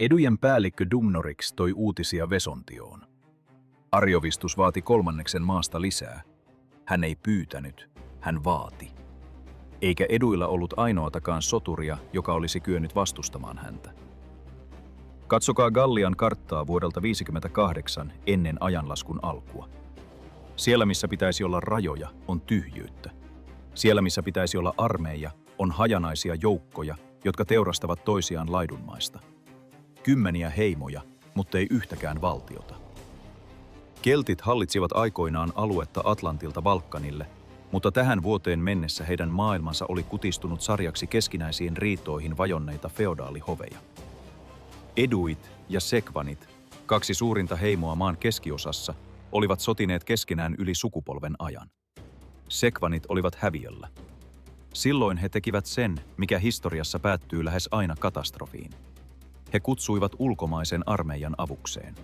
Edujen päällikkö Dumnorix toi uutisia Vesontioon. Arjovistus vaati kolmanneksen maasta lisää. Hän ei pyytänyt, hän vaati. Eikä Eduilla ollut ainoatakaan soturia, joka olisi kyennyt vastustamaan häntä. Katsokaa Gallian karttaa vuodelta 58 ennen ajanlaskun alkua. Siellä, missä pitäisi olla rajoja, on tyhjyyttä. Siellä, missä pitäisi olla armeija, on hajanaisia joukkoja, jotka teurastavat toisiaan laidunmaista. Kymmeniä heimoja, mutta ei yhtäkään valtiota. Keltit hallitsivat aikoinaan aluetta Atlantilta Balkanille, mutta tähän vuoteen mennessä heidän maailmansa oli kutistunut sarjaksi keskinäisiin riitoihin vajonneita feodaalihoveja. Eduit ja Sekvanit, kaksi suurinta heimoa maan keskiosassa, olivat sotineet keskenään yli sukupolven ajan. Sekvanit olivat häviöllä. Silloin he tekivät sen, mikä historiassa päättyy lähes aina katastrofiin. He kutsuivat ulkomaisen armeijan avukseen.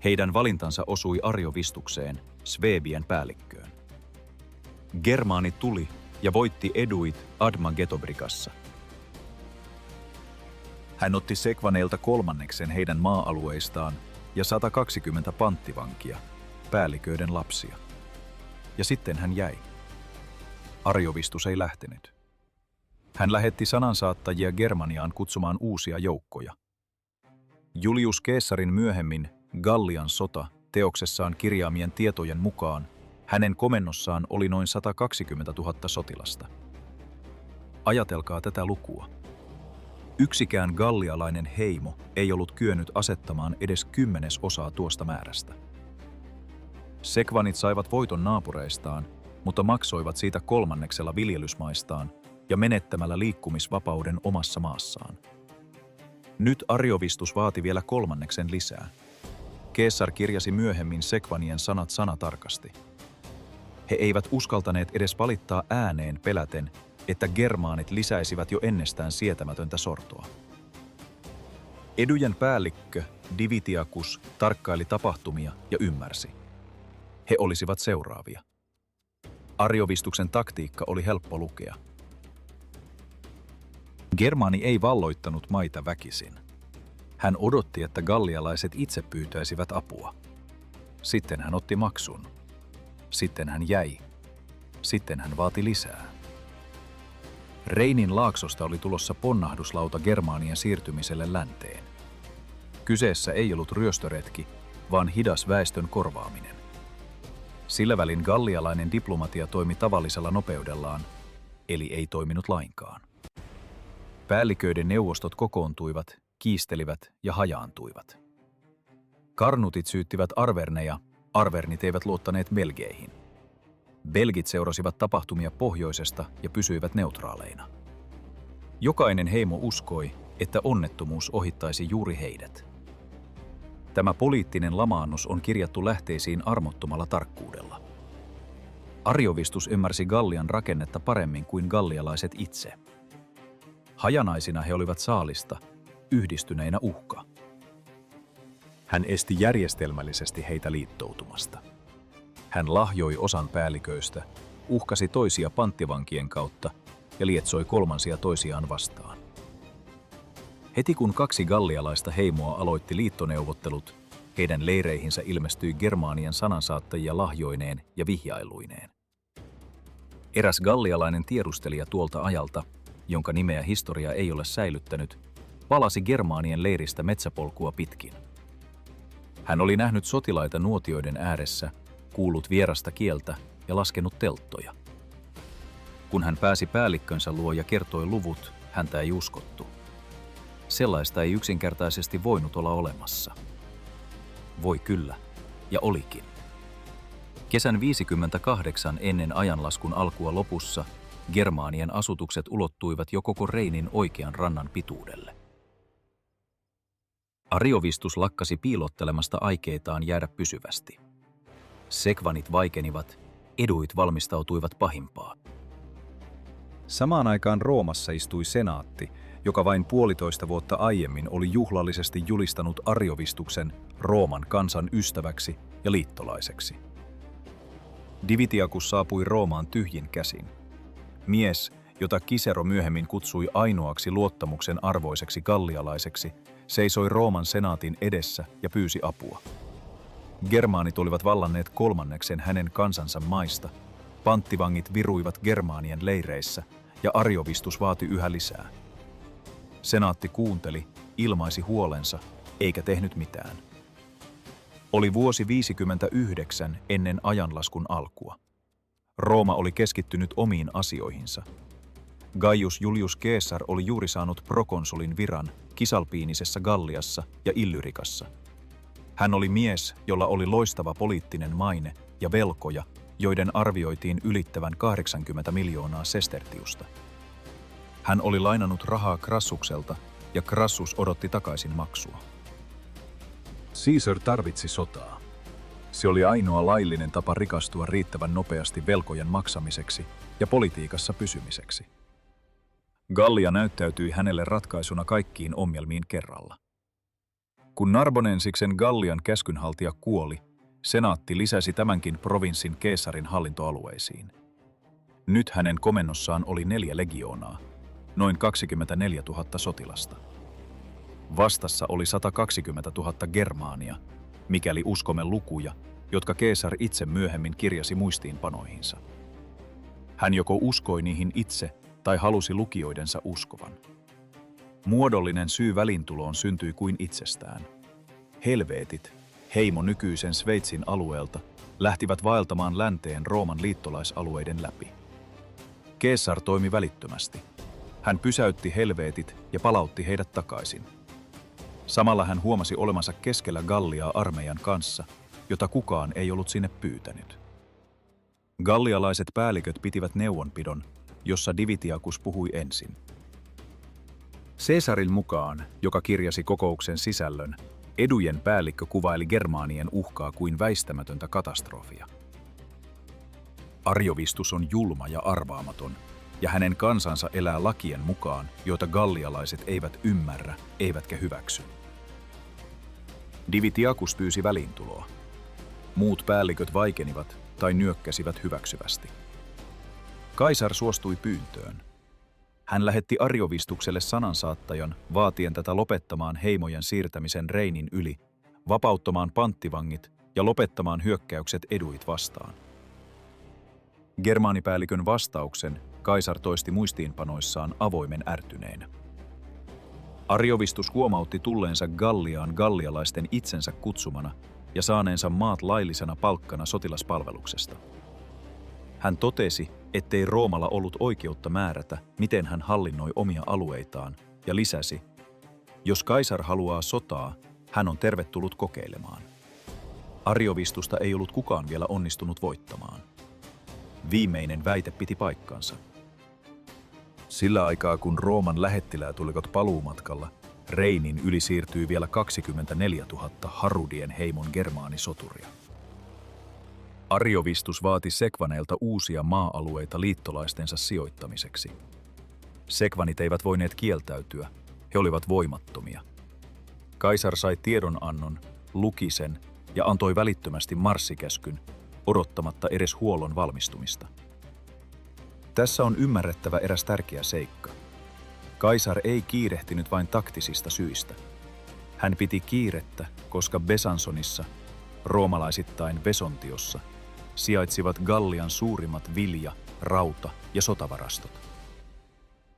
Heidän valintansa osui Arjovistukseen, Svebien päällikköön. Germaani tuli ja voitti Eduit Admagetobrikassa. Hän otti Sekvaneilta kolmanneksen heidän maa-alueistaan ja 120 panttivankia, päälliköiden lapsia. Ja sitten hän jäi. Arjovistus ei lähtenyt. Hän lähetti sanansaattajia Germaniaan kutsumaan uusia joukkoja. Julius Caesarin myöhemmin Gallian sota teoksessaan kirjaamien tietojen mukaan hänen komennossaan oli noin 120 000 sotilasta. Ajatelkaa tätä lukua. Yksikään gallialainen heimo ei ollut kyennyt asettamaan edes 10% tuosta määrästä. Sekvanit saivat voiton naapureistaan, mutta maksoivat siitä kolmanneksella viljelysmaistaan ja menettämällä liikkumisvapauden omassa maassaan. Nyt Arjovistus vaati vielä kolmanneksen lisää. Caesar kirjasi myöhemmin Sekvanien sanat sanatarkasti. He eivät uskaltaneet edes valittaa ääneen peläten, että germaanit lisäisivät jo ennestään sietämätöntä sortoa. Edujen päällikkö Divitiacus tarkkaili tapahtumia ja ymmärsi. He olisivat seuraavia. Arjovistuksen taktiikka oli helppo lukea. Germaani ei valloittanut maita väkisin. Hän odotti, että gallialaiset itse pyytäisivät apua. Sitten hän otti maksun. Sitten hän jäi. Sitten hän vaati lisää. Reinin laaksosta oli tulossa ponnahduslauta Germaanien siirtymiselle länteen. Kyseessä ei ollut ryöstöretki, vaan hidas väestön korvaaminen. Sillä välin gallialainen diplomatia toimi tavallisella nopeudellaan, eli ei toiminut lainkaan. Päälliköiden neuvostot kokoontuivat, kiistelivät ja hajaantuivat. Karnutit syyttivät arverneja, arvernit eivät luottaneet belgeihin. Belgit seurasivat tapahtumia pohjoisesta ja pysyivät neutraaleina. Jokainen heimo uskoi, että onnettomuus ohittaisi juuri heidät. Tämä poliittinen lamaannus on kirjattu lähteisiin armottomalla tarkkuudella. Arjovistus ymmärsi Gallian rakennetta paremmin kuin gallialaiset itse. Hajanaisina he olivat saalista, yhdistyneinä uhka. Hän esti järjestelmällisesti heitä liittoutumasta. Hän lahjoi osan päälliköistä, uhkasi toisia panttivankien kautta ja lietsoi kolmansia toisiaan vastaan. Heti kun kaksi gallialaista heimoa aloitti liittoneuvottelut, heidän leireihinsä ilmestyi Germaanien sanansaattajia lahjoineen ja vihjailuineen. Eräs gallialainen tiedustelija tuolta ajalta, jonka nimeä historia ei ole säilyttänyt, palasi Germaanien leiristä metsäpolkua pitkin. Hän oli nähnyt sotilaita nuotioiden ääressä, kuullut vierasta kieltä ja laskenut telttoja. Kun hän pääsi päällikkönsä luo ja kertoi luvut, häntä ei uskottu. Sellaista ei yksinkertaisesti voinut olla olemassa. Voi kyllä, ja olikin. Kesän 58 ennen ajanlaskun alkua lopussa Germaanien asutukset ulottuivat jo koko Reinin oikean rannan pituudelle. Arjovistus lakkasi piilottelemasta aikeitaan jäädä pysyvästi. Sekvanit vaikenivat, Eduit valmistautuivat pahimpaan. Samaan aikaan Roomassa istui senaatti, joka vain 1,5 vuotta aiemmin oli juhlallisesti julistanut Arjovistuksen Rooman kansan ystäväksi ja liittolaiseksi. Divitiacus saapui Roomaan tyhjin käsin. Mies, jota Cicero myöhemmin kutsui ainoaksi luottamuksen arvoiseksi gallialaiseksi, seisoi Rooman senaatin edessä ja pyysi apua. Germaanit olivat vallanneet kolmanneksen hänen kansansa maista, panttivangit viruivat germaanien leireissä ja arjovistus vaati yhä lisää. Senaatti kuunteli, ilmaisi huolensa, eikä tehnyt mitään. Oli vuosi 59 ennen ajanlaskun alkua. Rooma oli keskittynyt omiin asioihinsa. Gaius Julius Caesar oli juuri saanut prokonsulin viran Kisalpiinisessa Galliassa ja Illyrikassa. Hän oli mies, jolla oli loistava poliittinen maine ja velkoja, joiden arvioitiin ylittävän 80 miljoonaa sestertiusta. Hän oli lainannut rahaa Crassukselta ja Crassus odotti takaisin maksua. Caesar tarvitsi sotaa. Se oli ainoa laillinen tapa rikastua riittävän nopeasti velkojen maksamiseksi ja politiikassa pysymiseksi. Gallia näyttäytyi hänelle ratkaisuna kaikkiin ongelmiin kerralla. Kun Narbonensiksen Gallian käskynhaltija kuoli, senaatti lisäsi tämänkin provinssin keesarin hallintoalueisiin. Nyt hänen komennossaan oli 4 legioonaa, noin 24 000 sotilasta. Vastassa oli 120 000 germaania, mikäli uskomme lukuja, jotka Caesar itse myöhemmin kirjasi muistiinpanoihinsa. Hän joko uskoi niihin itse tai halusi lukijoidensa uskovan. Muodollinen syy väliintuloon syntyi kuin itsestään. Helveetit, heimo nykyisen Sveitsin alueelta, lähtivät vaeltamaan länteen Rooman liittolaisalueiden läpi. Caesar toimi välittömästi. Hän pysäytti helveetit ja palautti heidät takaisin. Samalla hän huomasi olemansa keskellä Galliaa armeijan kanssa, jota kukaan ei ollut sinne pyytänyt. Gallialaiset päälliköt pitivät neuvonpidon, jossa Divitiacus puhui ensin. Caesarin mukaan, joka kirjasi kokouksen sisällön, Edujen päällikkö kuvaili germaanien uhkaa kuin väistämätöntä katastrofia. Arjovistus on julma ja arvaamaton, ja hänen kansansa elää lakien mukaan, joita gallialaiset eivät ymmärrä, eivätkä hyväksy. Divitiacus pyysi väliintuloa. Muut päälliköt vaikenivat tai nyökkäsivät hyväksyvästi. Kaisar suostui pyyntöön. Hän lähetti Arjovistukselle sanansaattajan vaatien tätä lopettamaan heimojen siirtämisen Reinin yli, vapauttamaan panttivangit ja lopettamaan hyökkäykset Eduit vastaan. Germaanipäällikön vastauksen Kaisar toisti muistiinpanoissaan avoimen ärtyneenä. Arjovistus huomautti tulleensa Galliaan gallialaisten itsensä kutsumana ja saaneensa maat laillisena palkkana sotilaspalveluksesta. Hän totesi, ettei Roomalla ollut oikeutta määrätä, miten hän hallinnoi omia alueitaan, ja lisäsi, jos Kaisar haluaa sotaa, hän on tervetullut kokeilemaan. Arjovistusta ei ollut kukaan vielä onnistunut voittamaan. Viimeinen väite piti paikkansa. Sillä aikaa, kun Rooman lähettiläät olivat paluumatkalla, Reinin yli siirtyi vielä 24 000 Harudien heimon germaanisoturia. Arjovistus vaati sekvaneilta uusia maa-alueita liittolaistensa sijoittamiseksi. Sekvanit eivät voineet kieltäytyä, he olivat voimattomia. Kaisar sai tiedonannon, luki sen ja antoi välittömästi marssikäskyn, odottamatta edes huollon valmistumista. Tässä on ymmärrettävä eräs tärkeä seikka. Kaisar ei kiirehtinyt vain taktisista syistä. Hän piti kiirettä, koska Besansonissa, roomalaisittain Vesontiossa, sijaitsivat Gallian suurimmat vilja-, rauta- ja sotavarastot.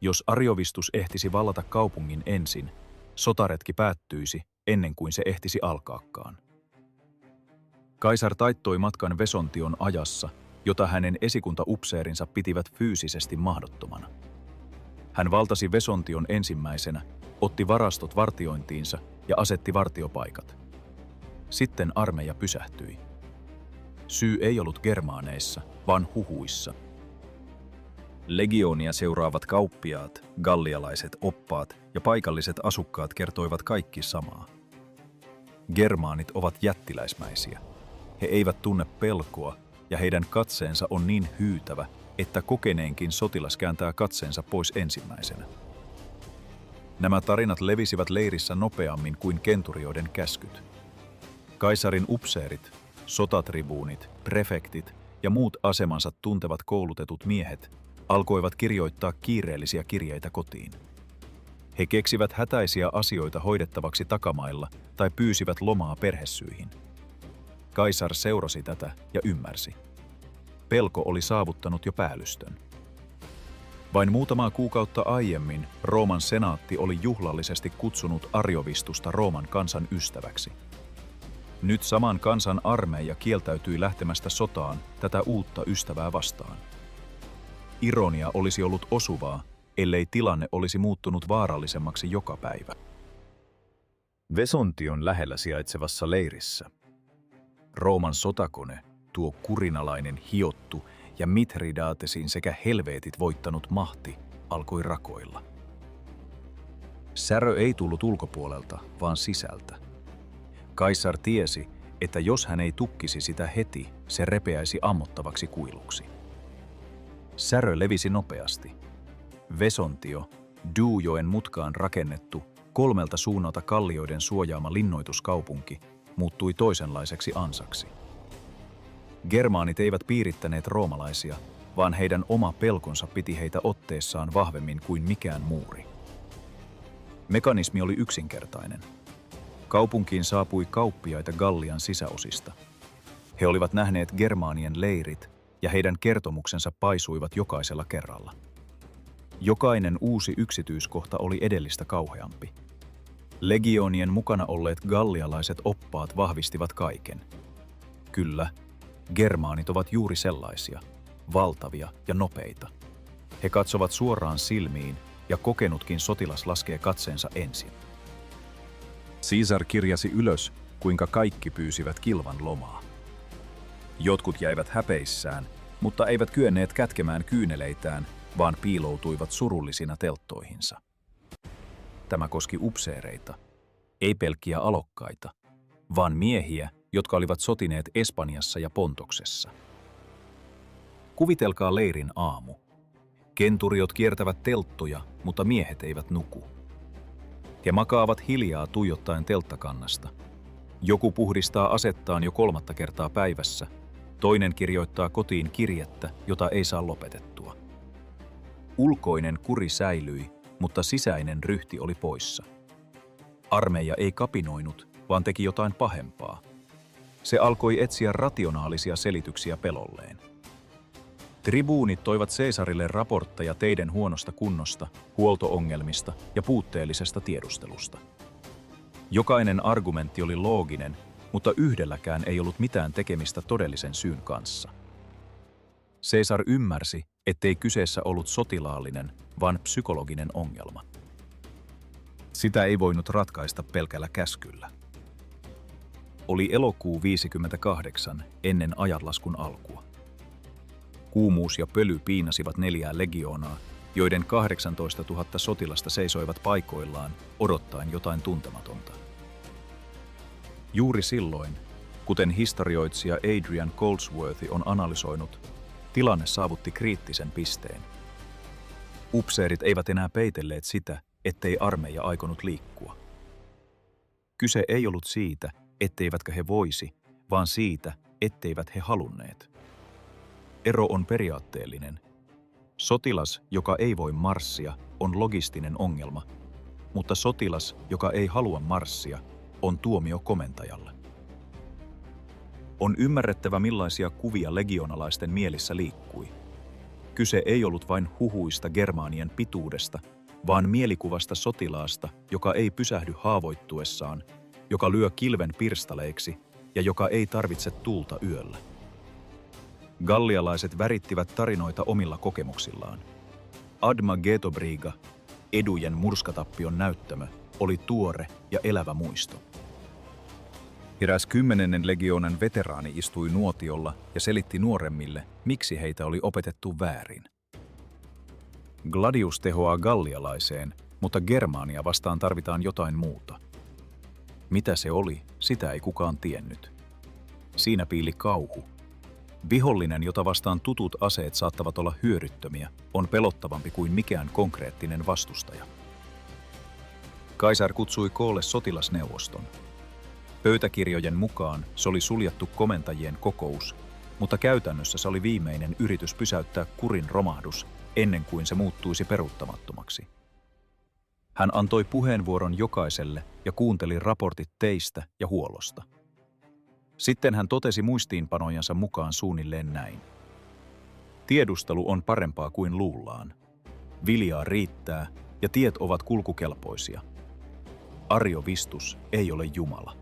Jos Arjovistus ehtisi vallata kaupungin ensin, sotaretki päättyisi ennen kuin se ehtisi alkaakaan. Kaisar taittoi matkan Vesontion ajassa, jota hänen esikuntaupseerinsa pitivät fyysisesti mahdottomana. Hän valtasi Vesontion ensimmäisenä, otti varastot vartiointiinsa ja asetti vartiopaikat. Sitten armeija pysähtyi. Syy ei ollut germaaneissa, vaan huhuissa. Legioonia seuraavat kauppiaat, gallialaiset oppaat ja paikalliset asukkaat kertoivat kaikki samaa. Germaanit ovat jättiläismäisiä. He eivät tunne pelkoa ja heidän katseensa on niin hyytävä, että kokeneenkin sotilas kääntää katseensa pois ensimmäisenä. Nämä tarinat levisivät leirissä nopeammin kuin kenturioiden käskyt. Kaisarin upseerit, sotatribuunit, prefektit ja muut asemansa tuntevat koulutetut miehet alkoivat kirjoittaa kiireellisiä kirjeitä kotiin. He keksivät hätäisiä asioita hoidettavaksi takamailla tai pyysivät lomaa perhesyihin. Kaisar seurasi tätä ja ymmärsi. Pelko oli saavuttanut jo päällystön. Vain muutamaa kuukautta aiemmin Rooman senaatti oli juhlallisesti kutsunut Ariovistusta Rooman kansan ystäväksi. Nyt saman kansan armeija kieltäytyi lähtemästä sotaan tätä uutta ystävää vastaan. Ironia olisi ollut osuvaa, ellei tilanne olisi muuttunut vaarallisemmaksi joka päivä. Vesontion lähellä sijaitsevassa leirissä Rooman sotakone, tuo kurinalainen hiottu ja Mithridatesin sekä helveetit voittanut mahti, alkoi rakoilla. Särö ei tullut ulkopuolelta, vaan sisältä. Kaisar tiesi, että jos hän ei tukkisi sitä heti, se repeäisi ammottavaksi kuiluksi. Särö levisi nopeasti. Vesontio, Doujoen mutkaan rakennettu, 3 suunnalta kallioiden suojaama linnoituskaupunki, muuttui toisenlaiseksi ansaksi. Germaanit eivät piirittäneet roomalaisia, vaan heidän oma pelkonsa piti heitä otteessaan vahvemmin kuin mikään muuri. Mekanismi oli yksinkertainen. Kaupunkiin saapui kauppiaita Gallian sisäosista. He olivat nähneet germaanien leirit, ja heidän kertomuksensa paisuivat jokaisella kerralla. Jokainen uusi yksityiskohta oli edellistä kauheampi. Legionien mukana olleet gallialaiset oppaat vahvistivat kaiken. Kyllä, germaanit ovat juuri sellaisia, valtavia ja nopeita. He katsovat suoraan silmiin, ja kokenutkin sotilas laskee katseensa ensin. Caesar kirjasi ylös, kuinka kaikki pyysivät kilvan lomaa. Jotkut jäivät häpeissään, mutta eivät kyenneet kätkemään kyyneleitään, vaan piiloutuivat surullisina telttoihinsa. Tämä koski upseereita, ei pelkkiä alokkaita, vaan miehiä, jotka olivat sotineet Espanjassa ja Pontoksessa. Kuvitelkaa leirin aamu. Kenturiot kiertävät telttoja, mutta miehet eivät nuku. He makaavat hiljaa tuijottaen telttakannasta. Joku puhdistaa asettaan jo 3. kertaa päivässä, toinen kirjoittaa kotiin kirjettä, jota ei saa lopetettua. Ulkoinen kuri säilyi, mutta sisäinen ryhti oli poissa. Armeija ei kapinoinut, vaan teki jotain pahempaa. Se alkoi etsiä rationaalisia selityksiä pelolleen. Tribuunit toivat Caesarille raportteja teiden huonosta kunnosta, huoltoongelmista ja puutteellisesta tiedustelusta. Jokainen argumentti oli looginen, mutta yhdelläkään ei ollut mitään tekemistä todellisen syyn kanssa. Caesar ymmärsi, ettei kyseessä ollut sotilaallinen, vaan psykologinen ongelma. Sitä ei voinut ratkaista pelkällä käskyllä. Oli elokuu 58 ennen ajanlaskun alkua. Kuumuus ja pöly piinasivat 4 legioonaa, joiden 18 000 sotilasta seisoivat paikoillaan odottaen jotain tuntematonta. Juuri silloin, kuten historioitsija Adrian Goldsworthy on analysoinut, tilanne saavutti kriittisen pisteen. Upseerit eivät enää peitelleet sitä, ettei armeija aikonut liikkua. Kyse ei ollut siitä, etteivätkö he voisi, vaan siitä, etteivät he halunneet. Ero on periaatteellinen. Sotilas, joka ei voi marssia, on logistinen ongelma, mutta sotilas, joka ei halua marssia, on tuomio komentajalle. On ymmärrettävä, millaisia kuvia legionalaisten mielissä liikkui. Kyse ei ollut vain huhuista germaanien pituudesta, vaan mielikuvasta sotilaasta, joka ei pysähdy haavoittuessaan, joka lyö kilven pirstaleiksi ja joka ei tarvitse tuulta yöllä. Gallialaiset värittivät tarinoita omilla kokemuksillaan. Adma Getobriga, Edujen murskatappion näyttämö, oli tuore ja elävä muisto. Eräs 10. legioonan veteraani istui nuotiolla ja selitti nuoremmille, miksi heitä oli opetettu väärin. Gladius tehoaa gallialaiseen, mutta Germaania vastaan tarvitaan jotain muuta. Mitä se oli, sitä ei kukaan tiennyt. Siinä piili kauhu. Vihollinen, jota vastaan tutut aseet saattavat olla hyödyttömiä, on pelottavampi kuin mikään konkreettinen vastustaja. Kaisar kutsui koolle sotilasneuvoston. Pöytäkirjojen mukaan se oli suljettu komentajien kokous, mutta käytännössä se oli viimeinen yritys pysäyttää kurin romahdus ennen kuin se muuttuisi peruuttamattomaksi. Hän antoi puheenvuoron jokaiselle ja kuunteli raportit teistä ja huollosta. Sitten hän totesi muistiinpanojansa mukaan suunnilleen näin. Tiedustelu on parempaa kuin luullaan. Viljaa riittää ja tiet ovat kulkukelpoisia. Arjovistus ei ole Jumala.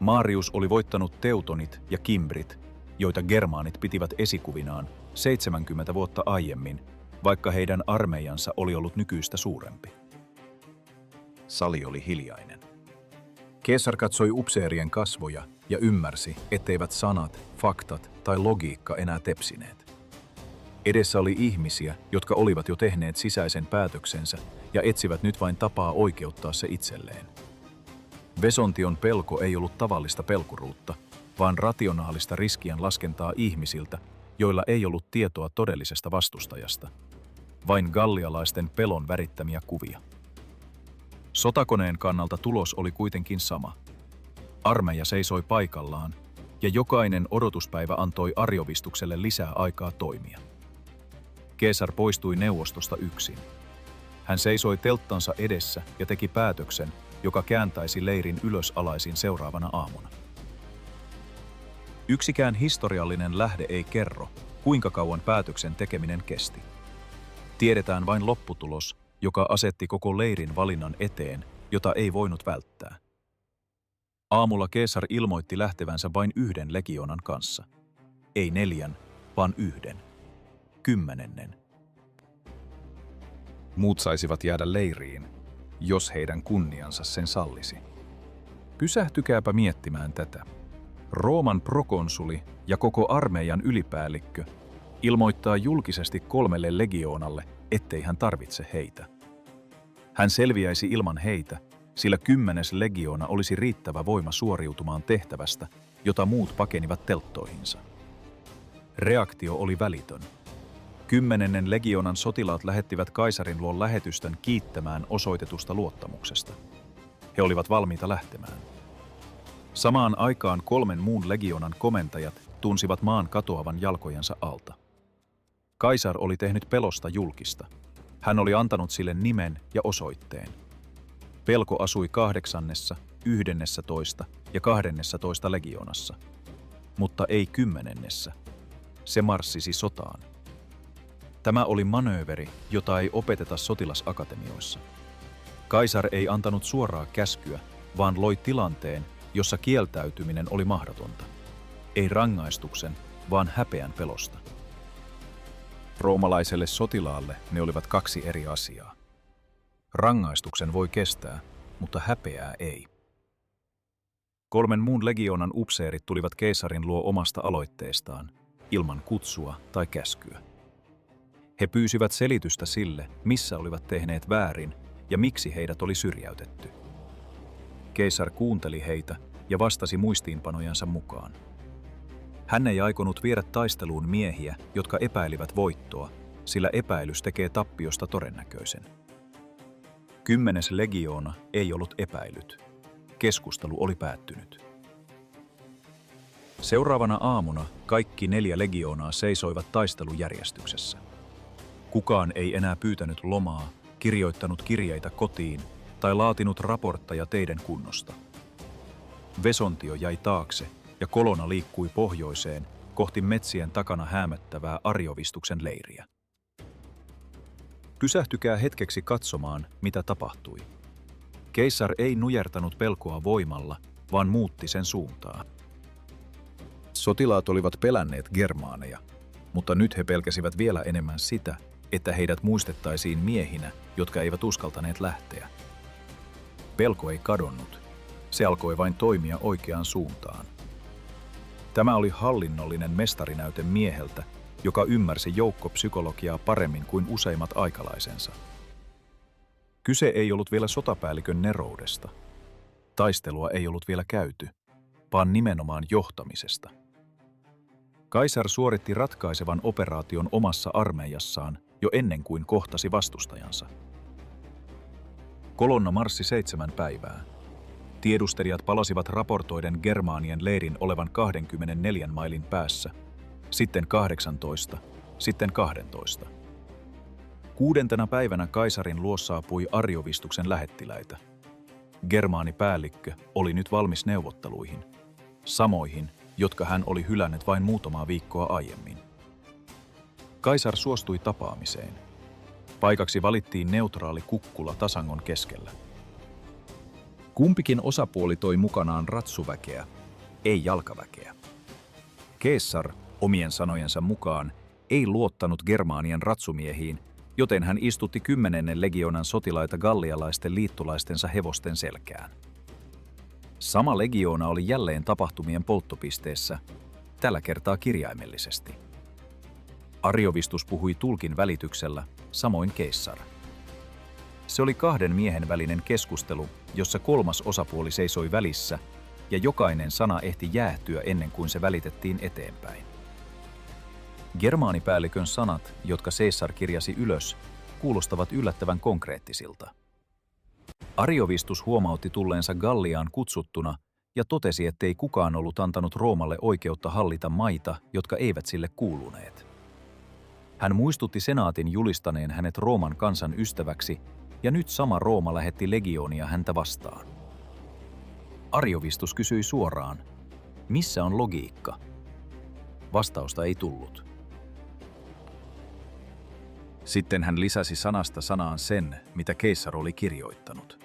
Marius oli voittanut teutonit ja kimbrit, joita germaanit pitivät esikuvinaan 70 vuotta aiemmin, vaikka heidän armeijansa oli ollut nykyistä suurempi. Sali oli hiljainen. Keesar katsoi upseerien kasvoja ja ymmärsi, etteivät sanat, faktat tai logiikka enää tepsineet. Edessä oli ihmisiä, jotka olivat jo tehneet sisäisen päätöksensä ja etsivät nyt vain tapaa oikeuttaa se itselleen. Vesontion pelko ei ollut tavallista pelkuruutta, vaan rationaalista riskien laskentaa ihmisiltä, joilla ei ollut tietoa todellisesta vastustajasta. Vain gallialaisten pelon värittämiä kuvia. Sotakoneen kannalta tulos oli kuitenkin sama. Armeija seisoi paikallaan, ja jokainen odotuspäivä antoi arjovistukselle lisää aikaa toimia. Keesar poistui neuvostosta yksin. Hän seisoi telttansa edessä ja teki päätöksen, joka kääntäisi leirin ylösalaisin seuraavana aamuna. Yksikään historiallinen lähde ei kerro, kuinka kauan päätöksen tekeminen kesti. Tiedetään vain lopputulos, joka asetti koko leirin valinnan eteen, jota ei voinut välttää. Aamulla Keesar ilmoitti lähtevänsä vain 1 legioonan kanssa. Ei 4, vaan 1. 10. Muut saisivat jäädä leiriin, jos heidän kunniansa sen sallisi. Pysähtykääpä miettimään tätä. Rooman prokonsuli ja koko armeijan ylipäällikkö ilmoittaa julkisesti 3 legioonalle, ettei hän tarvitse heitä. Hän selviäisi ilman heitä, sillä 10. legioona olisi riittävä voima suoriutumaan tehtävästä, jota muut pakenivat telttoihinsa. Reaktio oli välitön. 10. legioonan sotilaat lähettivät kaisarin luo lähetystön kiittämään osoitetusta luottamuksesta. He olivat valmiita lähtemään. Samaan aikaan 3 muun legioonan komentajat tunsivat maan katoavan jalkojensa alta. Kaisar oli tehnyt pelosta julkista. Hän oli antanut sille nimen ja osoitteen. Pelko asui 8., 11. ja 12. legioonassa, mutta ei 10. Se marssisi sotaan. Tämä oli manööveri, jota ei opeteta sotilasakatemioissa. Kaisar ei antanut suoraa käskyä, vaan loi tilanteen, jossa kieltäytyminen oli mahdotonta. Ei rangaistuksen, vaan häpeän pelosta. Roomalaiselle sotilaalle ne olivat 2 eri asiaa. Rangaistuksen voi kestää, mutta häpeää ei. 3 muun legioonan upseerit tulivat keisarin luo omasta aloitteestaan, ilman kutsua tai käskyä. He pyysivät selitystä sille, missä olivat tehneet väärin ja miksi heidät oli syrjäytetty. Keisar kuunteli heitä ja vastasi muistiinpanojansa mukaan. Hän ei aikonut viedä taisteluun miehiä, jotka epäilivät voittoa, sillä epäilys tekee tappiosta todennäköisen. 10. legioona ei ollut epäilyt. Keskustelu oli päättynyt. Seuraavana aamuna kaikki 4 legioonaa seisoivat taistelujärjestyksessä. Kukaan ei enää pyytänyt lomaa, kirjoittanut kirjeitä kotiin tai laatinut raportteja teiden kunnosta. Vesontio jäi taakse ja kolona liikkui pohjoiseen kohti metsien takana häämöttävää Arjovistuksen leiriä. Pysähtykää hetkeksi katsomaan, mitä tapahtui. Keisar ei nujertanut pelkoa voimalla, vaan muutti sen suuntaa. Sotilaat olivat pelänneet germaaneja, mutta nyt he pelkäsivät vielä enemmän sitä, että heidät muistettaisiin miehinä, jotka eivät uskaltaneet lähteä. Pelko ei kadonnut. Se alkoi vain toimia oikeaan suuntaan. Tämä oli hallinnollinen mestarinäyte mieheltä, joka ymmärsi joukkopsykologiaa paremmin kuin useimmat aikalaisensa. Kyse ei ollut vielä sotapäällikön neroudesta. Taistelua ei ollut vielä käyty, vaan nimenomaan johtamisesta. Kaisar suoritti ratkaisevan operaation omassa armeijassaan jo ennen kuin kohtasi vastustajansa. Kolonna marssi 7 päivää. Tiedustelijat palasivat raportoiden germaanien leirin olevan 24 mailin päässä, sitten 18, sitten 12. 6. päivänä kaisarin luo saapui Ariovistuksen lähettiläitä. Germaanipäällikkö oli nyt valmis neuvotteluihin, samoihin, jotka hän oli hylännyt vain muutamaa viikkoa aiemmin. Kaisar suostui tapaamiseen. Paikaksi valittiin neutraali kukkula Tasangon keskellä. Kumpikin osapuoli toi mukanaan ratsuväkeä, ei jalkaväkeä. Keesar, omien sanojensa mukaan, ei luottanut Germaanian ratsumiehiin, joten hän istutti 10. legioonan sotilaita gallialaisten liittolaistensa hevosten selkään. Sama legioona oli jälleen tapahtumien polttopisteessä, tällä kertaa kirjaimellisesti. Ariovistus puhui tulkin välityksellä, samoin keisar. Se oli 2 miehen välinen keskustelu, jossa 3. osapuoli seisoi välissä, ja jokainen sana ehti jäähtyä ennen kuin se välitettiin eteenpäin. Germaanipäällikön sanat, jotka Caesar kirjasi ylös, kuulostavat yllättävän konkreettisilta. Ariovistus huomautti tulleensa Galliaan kutsuttuna ja totesi, ettei kukaan ollut antanut Roomalle oikeutta hallita maita, jotka eivät sille kuuluneet. Hän muistutti senaatin julistaneen hänet Rooman kansan ystäväksi, ja nyt sama Rooma lähetti legioonia häntä vastaan. Ariovistus kysyi suoraan, missä on logiikka? Vastausta ei tullut. Sitten hän lisäsi sanasta sanaan sen, mitä keisar oli kirjoittanut.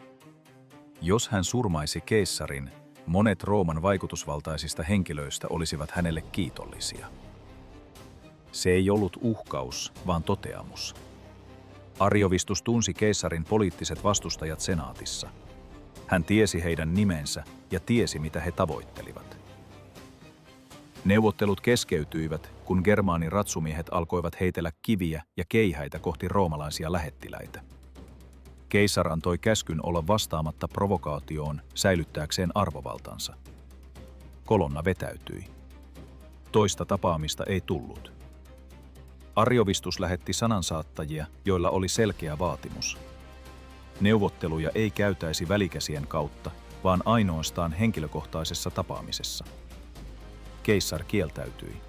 Jos hän surmaisi keisarin, monet Rooman vaikutusvaltaisista henkilöistä olisivat hänelle kiitollisia. Se ei ollut uhkaus, vaan toteamus. Ariovistus tunsi keisarin poliittiset vastustajat senaatissa. Hän tiesi heidän nimensä ja tiesi, mitä he tavoittelivat. Neuvottelut keskeytyivät, kun Germaanin ratsumiehet alkoivat heitellä kiviä ja keihäitä kohti roomalaisia lähettiläitä. Keisar antoi käskyn olla vastaamatta provokaatioon säilyttääkseen arvovaltansa. Kolonna vetäytyi. Toista tapaamista ei tullut. Ariovistus lähetti sanansaattajia, joilla oli selkeä vaatimus. Neuvotteluja ei käytäisi välikäsien kautta, vaan ainoastaan henkilökohtaisessa tapaamisessa. Keisar kieltäytyi.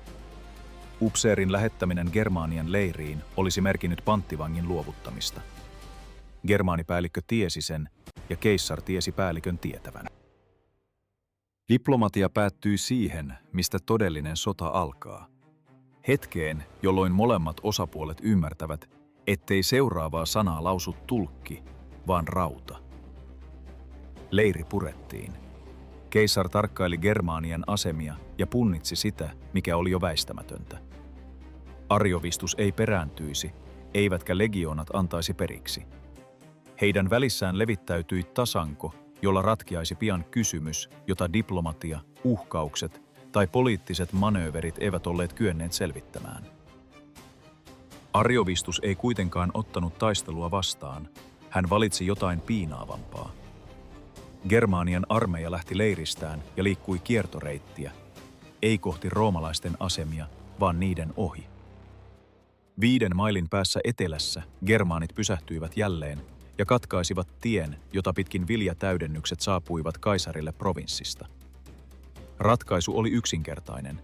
Upseerin lähettäminen Germaanian leiriin olisi merkinnyt panttivangin luovuttamista. Germaanipäällikkö tiesi sen, ja keisar tiesi päällikön tietävän. Diplomatia päättyi siihen, mistä todellinen sota alkaa. Hetkeen, jolloin molemmat osapuolet ymmärtävät, ettei seuraavaa sanaa lausu tulkki, vaan rauta. Leiri purettiin. Keisar tarkkaili Germaanian asemia ja punnitsi sitä, mikä oli jo väistämätöntä. Ariovistus ei perääntyisi, eivätkä legioonat antaisi periksi. Heidän välissään levittäytyi tasanko, jolla ratkeaisi pian kysymys, jota diplomatia, uhkaukset tai poliittiset manööverit eivät olleet kyenneet selvittämään. Ariovistus ei kuitenkaan ottanut taistelua vastaan. Hän valitsi jotain piinaavampaa. Germaanian armeija lähti leiristään ja liikkui kiertoreittiä, ei kohti roomalaisten asemia, vaan niiden ohi. 5 mailin päässä etelässä germaanit pysähtyivät jälleen ja katkaisivat tien, jota pitkin viljatäydennykset saapuivat kaisarille provinssista. Ratkaisu oli yksinkertainen.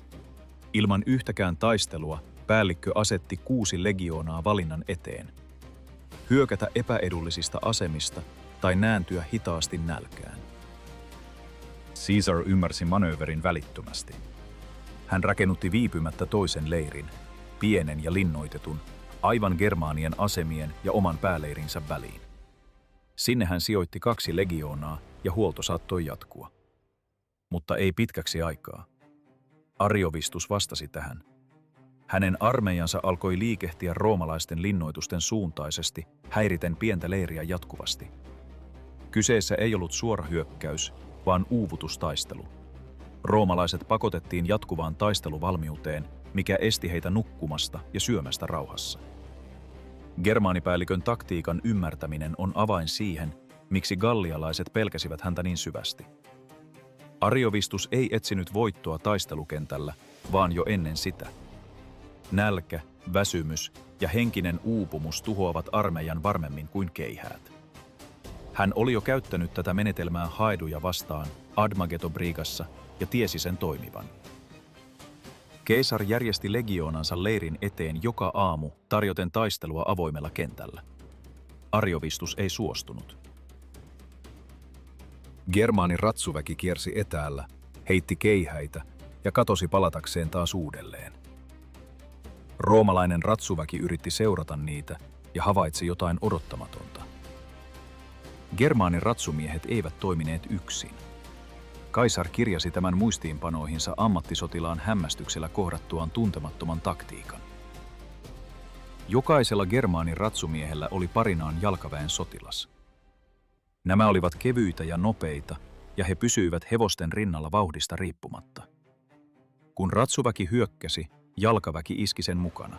Ilman yhtäkään taistelua päällikkö asetti 6 legioonaa valinnan eteen. Hyökätä epäedullisista asemista tai nääntyä hitaasti nälkään. Caesar ymmärsi manööverin välittömästi. Hän rakennutti viipymättä toisen leirin, pienen ja linnoitetun, aivan Germaanien asemien ja oman pääleirinsä väliin. Sinne hän sijoitti 2 legioonaa ja huolto saattoi jatkua. Mutta ei pitkäksi aikaa. Ariovistus vastasi tähän. Hänen armeijansa alkoi liikehtiä roomalaisten linnoitusten suuntaisesti, häiriten pientä leiriä jatkuvasti. Kyseessä ei ollut suora hyökkäys, vaan uuvutustaistelu. Roomalaiset pakotettiin jatkuvaan taisteluvalmiuteen, mikä esti heitä nukkumasta ja syömästä rauhassa. Germaanipäällikön taktiikan ymmärtäminen on avain siihen, miksi gallialaiset pelkäsivät häntä niin syvästi. Ariovistus ei etsinyt voittoa taistelukentällä, vaan jo ennen sitä. Nälkä, väsymys ja henkinen uupumus tuhoavat armeijan varmemmin kuin keihäät. Hän oli jo käyttänyt tätä menetelmää haeduja vastaan Admageto-briigassa ja tiesi sen toimivan. Keisar järjesti legioonansa leirin eteen joka aamu tarjoten taistelua avoimella kentällä. Ariovistus ei suostunut. Germaanin ratsuväki kiersi etäällä, heitti keihäitä ja katosi palatakseen taas uudelleen. Roomalainen ratsuväki yritti seurata niitä ja havaitsi jotain odottamatonta. Germaanin ratsumiehet eivät toimineet yksin. Kaisar kirjasi tämän muistiinpanoihinsa ammattisotilaan hämmästyksellä kohdattuaan tuntemattoman taktiikan. Jokaisella Germaanin ratsumiehellä oli parinaan jalkaväen sotilas. Nämä olivat kevyitä ja nopeita, ja he pysyivät hevosten rinnalla vauhdista riippumatta. Kun ratsuväki hyökkäsi, jalkaväki iski sen mukana.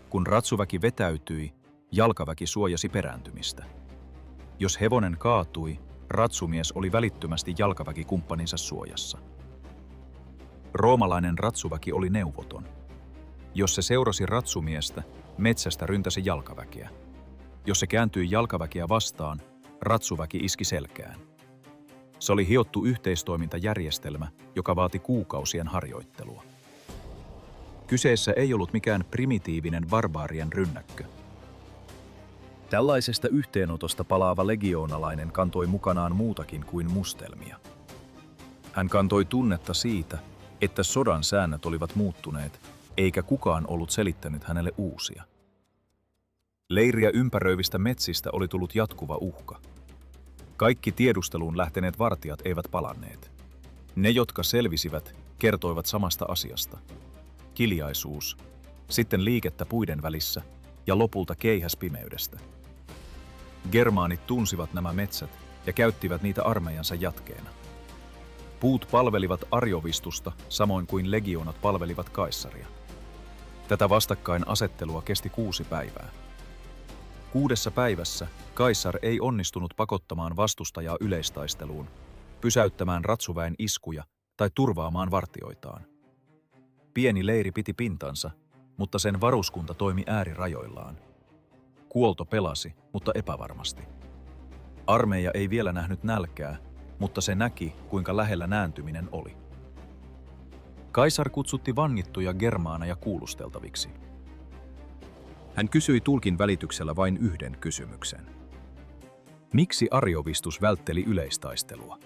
Kun ratsuväki vetäytyi, jalkaväki suojasi perääntymistä. Jos hevonen kaatui, ratsumies oli välittömästi jalkaväkikumppaninsa suojassa. Roomalainen ratsuväki oli neuvoton. Jos se seurasi ratsumiestä, metsästä ryntäsi jalkaväkeä. Jos se kääntyi jalkaväkeä vastaan, ratsuväki iski selkään. Se oli hiottu yhteistoimintajärjestelmä, joka vaati kuukausien harjoittelua. Kyseessä ei ollut mikään primitiivinen barbaarien rynnäkkö. Tällaisesta yhteenotosta palaava legioonalainen kantoi mukanaan muutakin kuin mustelmia. Hän kantoi tunnetta siitä, että sodan säännöt olivat muuttuneet, eikä kukaan ollut selittänyt hänelle uusia. Leiriä ympäröivistä metsistä oli tullut jatkuva uhka. Kaikki tiedusteluun lähteneet vartijat eivät palanneet. Ne, jotka selvisivät, kertoivat samasta asiasta. Hiljaisuus, sitten liikettä puiden välissä ja lopulta keihäs pimeydestä. Germaanit tunsivat nämä metsät ja käyttivät niitä armeijansa jatkeena. Puut palvelivat ariovistusta samoin kuin legioonat palvelivat kaisaria. Tätä vastakkainasettelua kesti 6 päivää. 6 päivässä kaisar ei onnistunut pakottamaan vastustajaa yleistaisteluun, pysäyttämään ratsuväen iskuja tai turvaamaan vartioitaan. Pieni leiri piti pintansa, mutta sen varuskunta toimi äärirajoillaan. Kuolto pelasi, mutta epävarmasti. Armeija ei vielä nähnyt nälkää, mutta se näki, kuinka lähellä nääntyminen oli. Kaisar kutsutti vangittuja germaaneja kuulusteltaviksi. Hän kysyi tulkin välityksellä vain yhden kysymyksen. Miksi ariovistus vältteli yleistaistelua?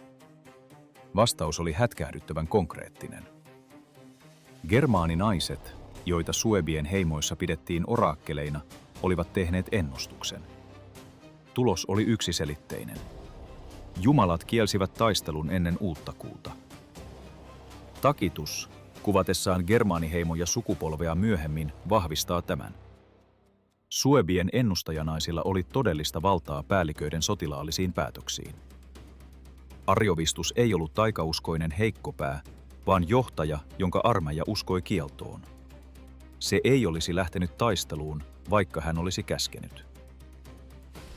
Vastaus oli hätkähdyttävän konkreettinen. Germaaninaiset, joita Suebien heimoissa pidettiin oraakkeleina, olivat tehneet ennustuksen. Tulos oli yksiselitteinen. Jumalat kielsivät taistelun ennen uutta kuuta. Takitus, kuvatessaan germaaniheimoja sukupolvea myöhemmin, vahvistaa tämän. Suebien ennustajanaisilla oli todellista valtaa päälliköiden sotilaallisiin päätöksiin. Ariovistus ei ollut taikauskoinen heikkopää, vaan johtaja, jonka armeija uskoi kieltoon. Se ei olisi lähtenyt taisteluun, vaikka hän olisi käskenyt.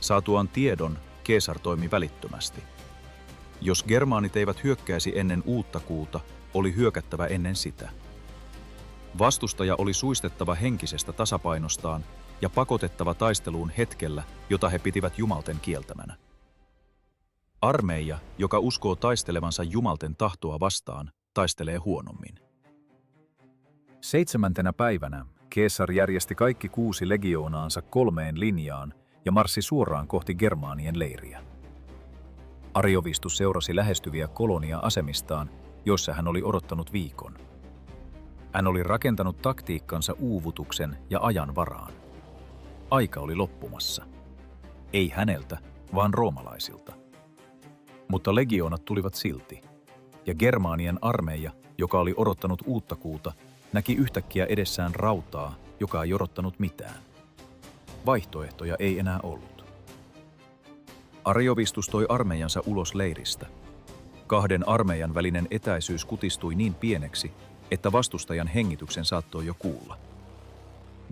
Saatuaan tiedon, Keesar toimi välittömästi. Jos germaanit eivät hyökkäisi ennen uutta kuuta, oli hyökättävä ennen sitä. Vastustaja oli suistettava henkisestä tasapainostaan ja pakotettava taisteluun hetkellä, jota he pitivät jumalten kieltämänä. Armeija, joka uskoo taistelevansa jumalten tahtoa vastaan, taistelee huonommin. 7. päivänä Keesar järjesti kaikki 6 legioonaansa 3 linjaan ja marssi suoraan kohti germaanien leiriä. Ariovistus seurasi lähestyviä kolonia asemistaan, joissa hän oli odottanut viikon. Hän oli rakentanut taktiikkansa uuvutuksen ja ajan varaan. Aika oli loppumassa. Ei häneltä, vaan roomalaisilta. Mutta legioonat tulivat silti, ja germaanien armeija, joka oli odottanut uutta kuuta, näki yhtäkkiä edessään rautaa, joka ei odottanut mitään. Vaihtoehtoja ei enää ollut. Ariovistus toi armeijansa ulos leiristä. 2 armeijan välinen etäisyys kutistui niin pieneksi, että vastustajan hengityksen saattoi jo kuulla.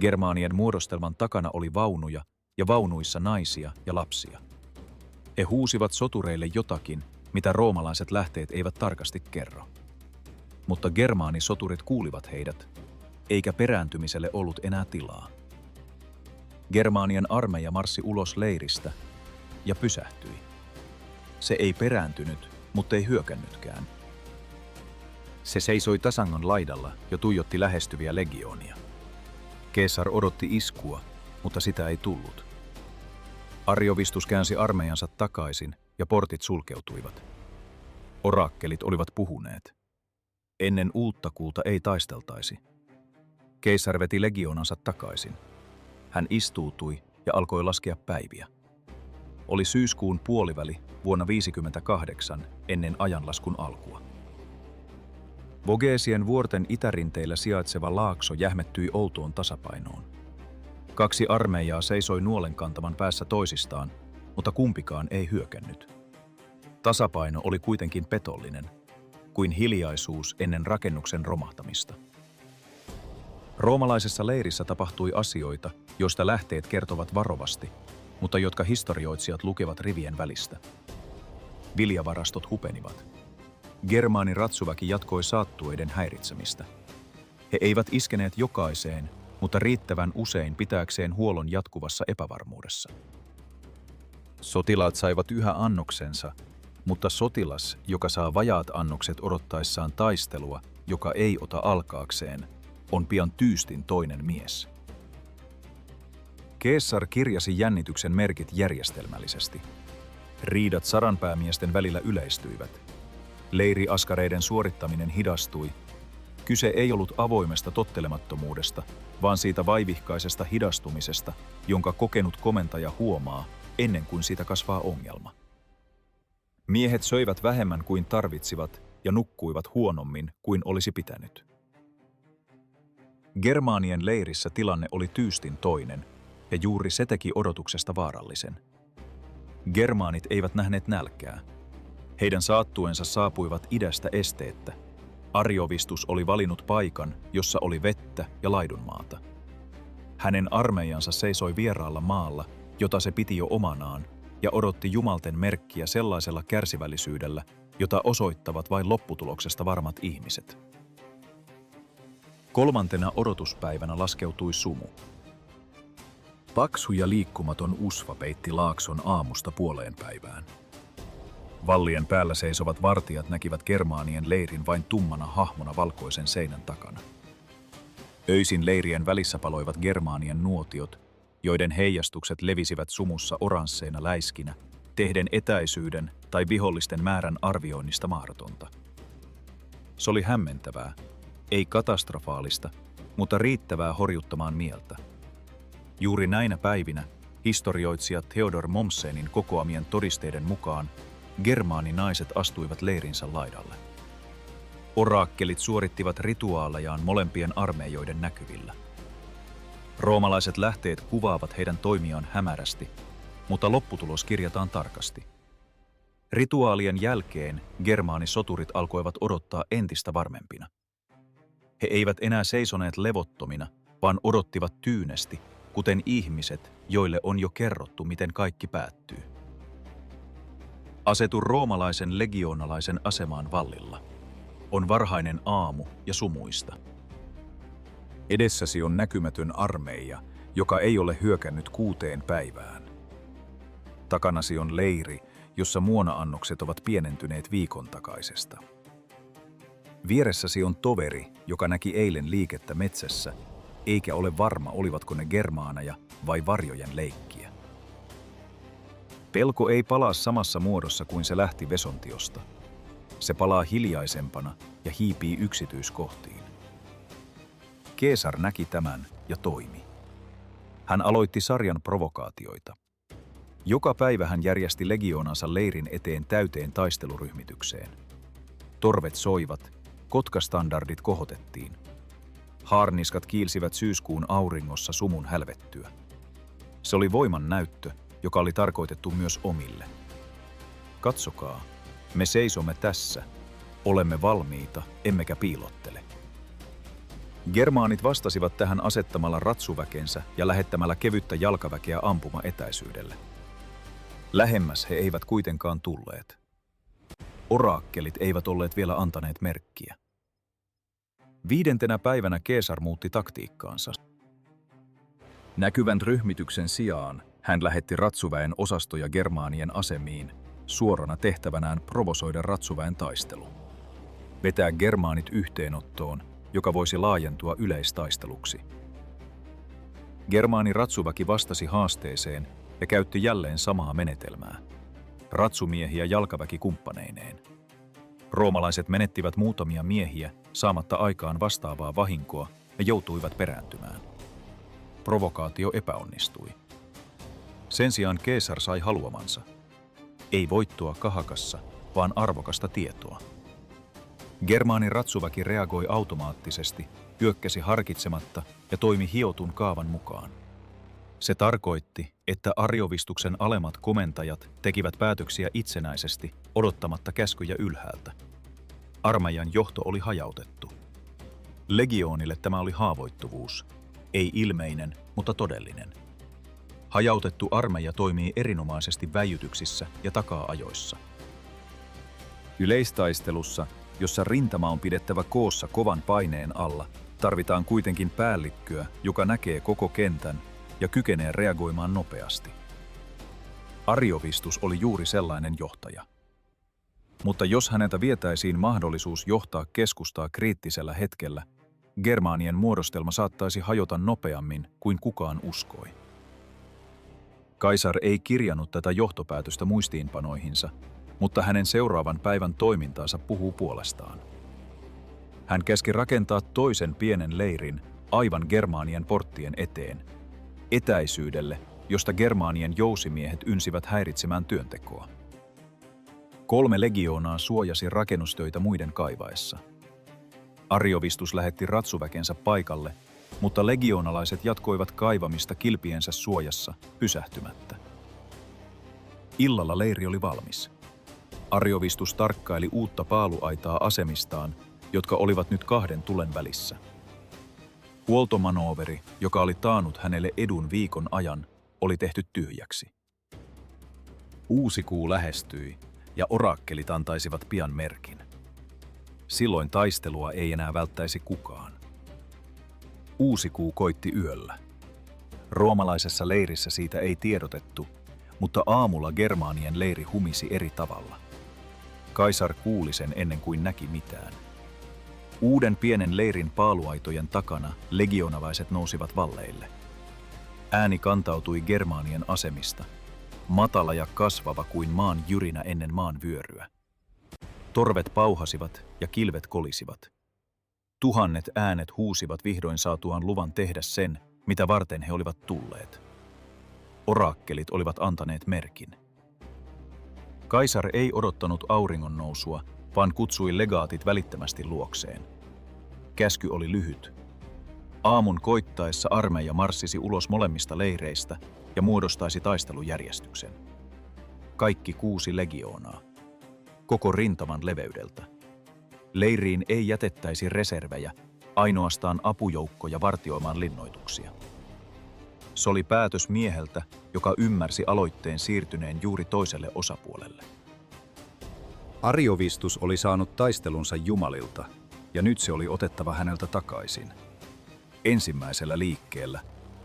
Germaanien muodostelman takana oli vaunuja ja vaunuissa naisia ja lapsia. He huusivat sotureille jotakin, mitä roomalaiset lähteet eivät tarkasti kerro. Mutta germaanisoturit kuulivat heidät, eikä perääntymiselle ollut enää tilaa. Germaanien armeija marssi ulos leiristä ja pysähtyi. Se ei perääntynyt, mutta ei hyökännytkään. Se seisoi tasangon laidalla ja tuijotti lähestyviä legioonia. Keesar odotti iskua, mutta sitä ei tullut. Ariovistus käänsi armeijansa takaisin ja portit sulkeutuivat. Oraakkelit olivat puhuneet. Ennen uutta kuuta ei taisteltaisi. Keisar veti legioonansa takaisin. Hän istuutui ja alkoi laskea päiviä. Oli syyskuun puoliväli vuonna 58 ennen ajanlaskun alkua. Vogesien vuorten itärinteillä sijaitseva laakso jähmettyi outoon tasapainoon. 2 armeijaa seisoi nuolenkantaman päässä toisistaan, mutta kumpikaan ei hyökännyt. Tasapaino oli kuitenkin petollinen, kuin hiljaisuus ennen rakennuksen romahtamista. Roomalaisessa leirissä tapahtui asioita, joista lähteet kertovat varovasti, mutta jotka historioitsijat lukevat rivien välistä. Viljavarastot hupenivat. Germaani ratsuväki jatkoi saattueiden häiritsemistä. He eivät iskeneet jokaiseen, mutta riittävän usein pitääkseen huollon jatkuvassa epävarmuudessa. Sotilaat saivat yhä annoksensa, mutta sotilas, joka saa vajaat annokset odottaessaan taistelua, joka ei ota alkaakseen, on pian tyystin toinen mies. Keesar kirjasi jännityksen merkit järjestelmällisesti. Riidat saranpäämiesten välillä yleistyivät. Leiriaskareiden suorittaminen hidastui. Kyse ei ollut avoimesta tottelemattomuudesta, vaan siitä vaivihkaisesta hidastumisesta, jonka kokenut komentaja huomaa ennen kuin siitä kasvaa ongelma. Miehet söivät vähemmän kuin tarvitsivat ja nukkuivat huonommin kuin olisi pitänyt. Germaanien leirissä tilanne oli tyystin toinen, ja juuri se teki odotuksesta vaarallisen. Germaanit eivät nähneet nälkää. Heidän saattuensa saapuivat idästä esteettä. Ariovistus oli valinnut paikan, jossa oli vettä ja laidunmaata. Hänen armeijansa seisoi vieraalla maalla, jota se piti jo omanaan, ja odotti jumalten merkkiä sellaisella kärsivällisyydellä, jota osoittavat vain lopputuloksesta varmat ihmiset. 3. odotuspäivänä laskeutui sumu. Paksu ja liikkumaton usva peitti laakson aamusta puoleen päivään. Vallien päällä seisovat vartijat näkivät germaanien leirin vain tummana hahmona valkoisen seinän takana. Öisin leirien välissä paloivat germaanien nuotiot, joiden heijastukset levisivät sumussa oransseina läiskinä, tehden etäisyyden tai vihollisten määrän arvioinnista mahdotonta. Se oli hämmentävää, ei katastrofaalista, mutta riittävää horjuttamaan mieltä. Juuri näinä päivinä historioitsija Theodor Mommsenin kokoamien todisteiden mukaan germaaninaiset astuivat leirinsä laidalle. Oraakkelit suorittivat rituaalejaan molempien armeijoiden näkyvillä. Roomalaiset lähteet kuvaavat heidän toimiaan hämärästi, mutta lopputulos kirjataan tarkasti. Rituaalien jälkeen germaanisoturit alkoivat odottaa entistä varmempina. He eivät enää seisoneet levottomina, vaan odottivat tyynesti, kuten ihmiset, joille on jo kerrottu, miten kaikki päättyy. Asetu roomalaisen legioonalaisen asemaan vallilla. On varhainen aamu ja sumuista. Edessäsi on näkymätön armeija, joka ei ole hyökännyt 6 päivään. Takanasi on leiri, jossa muona-annokset ovat pienentyneet viikon takaisesta. Vieressäsi on toveri, joka näki eilen liikettä metsässä, eikä ole varma, olivatko ne germaaneja vai varjojen leikkiä. Pelko ei palaa samassa muodossa kuin se lähti Vesontiosta. Se palaa hiljaisempana ja hiipii yksityiskohtiin. Keesar näki tämän ja toimi. Hän aloitti sarjan provokaatioita. Joka päivä hän järjesti legioonansa leirin eteen täyteen taisteluryhmitykseen. Torvet soivat, kotkastandardit kohotettiin. Haarniskat kiilsivät syyskuun auringossa sumun hälvettyä. Se oli voiman näyttö, joka oli tarkoitettu myös omille. Katsokaa, me seisomme tässä, olemme valmiita, emmekä piilottele. Germaanit vastasivat tähän asettamalla ratsuväkensä ja lähettämällä kevyttä jalkaväkeä ampumaetäisyydelle. Lähemmäs he eivät kuitenkaan tulleet. Oraakkelit eivät olleet vielä antaneet merkkiä. 5. päivänä Keesar muutti taktiikkaansa. Näkyvän ryhmityksen sijaan hän lähetti ratsuväen osastoja germaanien asemiin, suorana tehtävänään provosoida ratsuväen taistelu. vetää germaanit yhteenottoon, joka voisi laajentua yleistaisteluksi. Germaani ratsuväki vastasi haasteeseen ja käytti jälleen samaa menetelmää. Ratsumiehiä jalkaväki kumppaneineen. Roomalaiset menettivät muutamia miehiä saamatta aikaan vastaavaa vahinkoa ja joutuivat perääntymään. Provokaatio epäonnistui. Sen sijaan keisar sai haluamansa. Ei voittoa kahakassa, vaan arvokasta tietoa. Germaanin ratsuväki reagoi automaattisesti, hyökkäsi harkitsematta ja toimi hiotun kaavan mukaan. Se tarkoitti, että Ariovistuksen alemmat komentajat tekivät päätöksiä itsenäisesti, odottamatta käskyjä ylhäältä. Armeijan johto oli hajautettu. Legioonille tämä oli haavoittuvuus, ei ilmeinen, mutta todellinen. Hajautettu armeija toimii erinomaisesti väijytyksissä ja takaa-ajoissa. Yleistaistelussa, jossa rintama on pidettävä koossa kovan paineen alla, tarvitaan kuitenkin päällikköä, joka näkee koko kentän ja kykenee reagoimaan nopeasti. Ariovistus oli juuri sellainen johtaja. Mutta jos häneltä vietäisiin mahdollisuus johtaa keskustaa kriittisellä hetkellä, germaanien muodostelma saattaisi hajota nopeammin kuin kukaan uskoi. Kaisar ei kirjannut tätä johtopäätöstä muistiinpanoihinsa, mutta hänen seuraavan päivän toimintaansa puhuu puolestaan. Hän käski rakentaa toisen pienen leirin aivan germaanien porttien eteen, etäisyydelle, josta germaanien jousimiehet ynsivät häiritsemään työntekoa. 3 legioonaa suojasi rakennustöitä muiden kaivaessa. Ariovistus lähetti ratsuväkensä paikalle, mutta legioonalaiset jatkoivat kaivamista kilpiensä suojassa pysähtymättä. Illalla leiri oli valmis. Ariovistus tarkkaili uutta paaluaitaa asemistaan, jotka olivat nyt 2 tulen välissä. Huoltomanooveri, joka oli taannut hänelle edun viikon ajan, oli tehty tyhjäksi. Uusi kuu lähestyi, ja oraakkelit antaisivat pian merkin. Silloin taistelua ei enää välttäisi kukaan. Uusi kuu koitti yöllä. Roomalaisessa leirissä siitä ei tiedotettu, mutta aamulla germaanien leiri humisi eri tavalla. Kaisar kuuli sen ennen kuin näki mitään. Uuden pienen leirin paaluaitojen takana legionalaiset nousivat valleille. Ääni kantautui germaanien asemista, matala ja kasvava kuin maan jyrinä ennen maan vyöryä. Torvet pauhasivat ja kilvet kolisivat. Tuhannet äänet huusivat vihdoin saatuaan luvan tehdä sen, mitä varten he olivat tulleet. Oraakkelit olivat antaneet merkin. Kaisar ei odottanut auringon nousua, vaan kutsui legaatit välittömästi luokseen. Käsky oli lyhyt. Aamun koittaessa armeija marssisi ulos molemmista leireistä ja muodostaisi taistelujärjestyksen. Kaikki 6 legioonaa. Koko rintaman leveydeltä. Leiriin ei jätettäisi reservejä, ainoastaan apujoukkoja vartioimaan linnoituksia. Se oli päätös mieheltä, joka ymmärsi aloitteen siirtyneen juuri toiselle osapuolelle. Ariovistus oli saanut taistelunsa Jumalilta, ja nyt se oli otettava häneltä takaisin. Ensimmäisellä liikkeellä,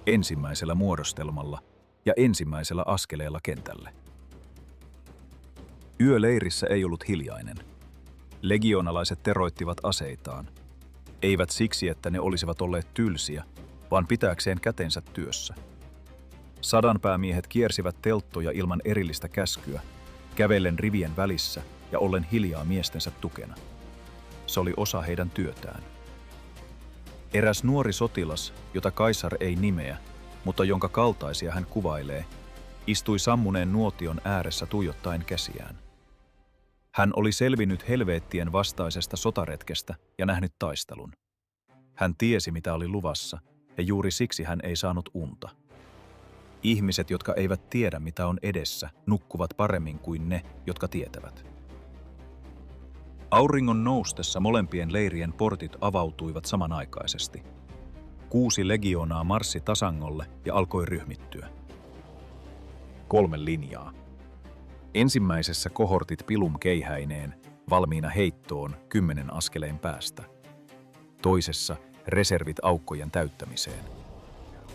ensimmäisellä muodostelmalla ja ensimmäisellä askeleella kentälle. Yö leirissä ei ollut hiljainen. Legionalaiset teroittivat aseitaan. Eivät siksi, että ne olisivat olleet tylsiä, vaan pitääkseen kätensä työssä. Sadanpäämiehet kiersivät telttoja ilman erillistä käskyä, kävellen rivien välissä ja ollen hiljaa miestensä tukena. Se oli osa heidän työtään. Eräs nuori sotilas, jota kaisar ei nimeä, mutta jonka kaltaisia hän kuvailee, istui sammuneen nuotion ääressä tuijottaen käsiään. Hän oli selvinnyt helveettien vastaisesta sotaretkestä ja nähnyt taistelun. Hän tiesi, mitä oli luvassa, ja juuri siksi hän ei saanut unta. Ihmiset, jotka eivät tiedä, mitä on edessä, nukkuvat paremmin kuin ne, jotka tietävät. Auringon noustessa molempien leirien portit avautuivat samanaikaisesti. 6 legioonaa marssi tasangolle ja alkoi ryhmittyä. 3 linjaa. Ensimmäisessä kohortit pilum keihäineen, valmiina heittoon 10 askeleen päästä. Toisessa reservit aukkojen täyttämiseen.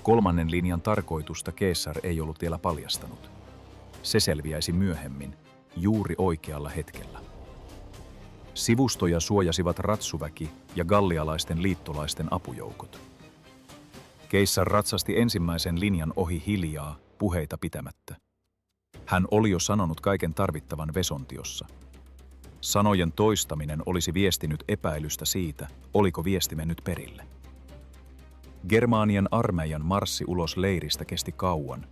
3. linjan tarkoitusta keisar ei ollut vielä paljastanut. Se selviäisi myöhemmin, juuri oikealla hetkellä. Sivustoja suojasivat ratsuväki ja gallialaisten liittolaisten apujoukot. Keisar ratsasti ensimmäisen linjan ohi hiljaa, puheita pitämättä. Hän oli jo sanonut kaiken tarvittavan Vesontiossa. Sanojen toistaminen olisi viestinyt epäilystä siitä, oliko viesti mennyt perille. Germaanien armeijan marssi ulos leiristä kesti kauan,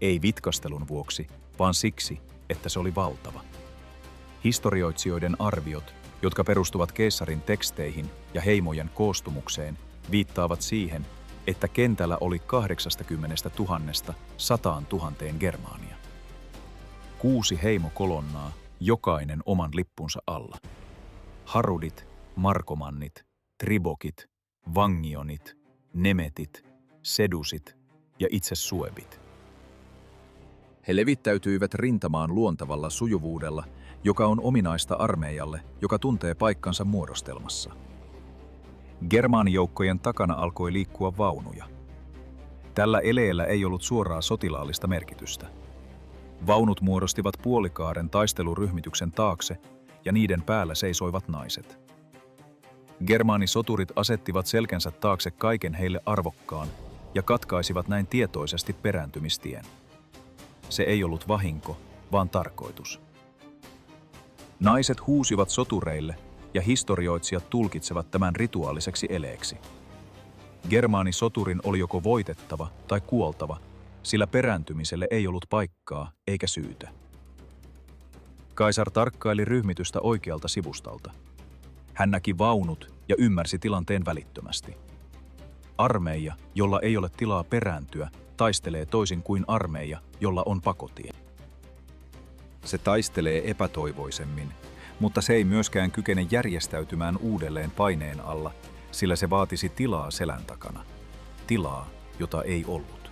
ei vitkastelun vuoksi, vaan siksi, että se oli valtava. Historioitsijoiden arviot, jotka perustuvat keisarin teksteihin ja heimojen koostumukseen, viittaavat siihen, että kentällä oli 80 000 100 000 Germaania. 6 heimokolonnaa, jokainen oman lippunsa alla. Harudit, markomannit, tribokit, vangionit, nemetit, sedusit ja itse suebit. He levittäytyivät rintamaan luontavalla sujuvuudella, joka on ominaista armeijalle, joka tuntee paikkansa muodostelmassa. Germaanijoukkojen takana alkoi liikkua vaunuja. Tällä eleellä ei ollut suoraa sotilaallista merkitystä. Vaunut muodostivat puolikaaren taisteluryhmityksen taakse ja niiden päällä seisoivat naiset. Germaanisoturit asettivat selkänsä taakse kaiken heille arvokkaan ja katkaisivat näin tietoisesti perääntymistien. Se ei ollut vahinko, vaan tarkoitus. Naiset huusivat sotureille ja historioitsijat tulkitsevat tämän rituaaliseksi eleeksi. Germaanisoturin oli joko voitettava tai kuoltava, sillä perääntymiselle ei ollut paikkaa eikä syytä. Kaisar tarkkaili ryhmitystä oikealta sivustalta. Hän näki vaunut ja ymmärsi tilanteen välittömästi. Armeija, jolla ei ole tilaa perääntyä, taistelee toisin kuin armeija, jolla on pakotie. Se taistelee epätoivoisemmin, mutta se ei myöskään kykene järjestäytymään uudelleen paineen alla, sillä se vaatisi tilaa selän takana. Tilaa, jota ei ollut.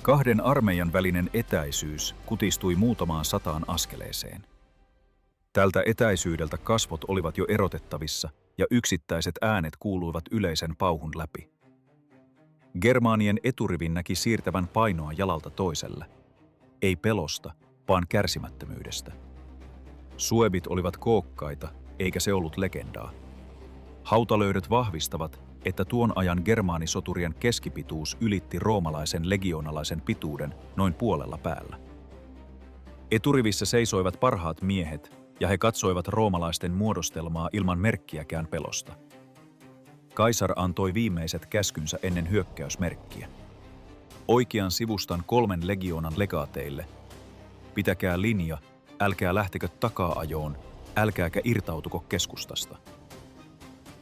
2 armeijan välinen etäisyys kutistui muutamaan 100 askeleeseen. Tältä etäisyydeltä kasvot olivat jo erotettavissa ja yksittäiset äänet kuuluivat yleisen pauhun läpi. Germaanien eturivin näki siirtävän painoa jalalta toiselle. Ei pelosta, vaan kärsimättömyydestä. Suebit olivat kookkaita, eikä se ollut legendaa. Hautalöydöt vahvistavat, että tuon ajan germaanisoturien keskipituus ylitti roomalaisen legionalaisen pituuden noin puolella päällä. Eturivissä seisoivat parhaat miehet, ja he katsoivat roomalaisten muodostelmaa ilman merkkiäkään pelosta. Kaisar antoi viimeiset käskynsä ennen hyökkäysmerkkiä. Oikean sivustan 3 legioonan legaateille: pitäkää linja, älkää lähtekö takaa-ajoon, älkääkä irtautuko keskustasta.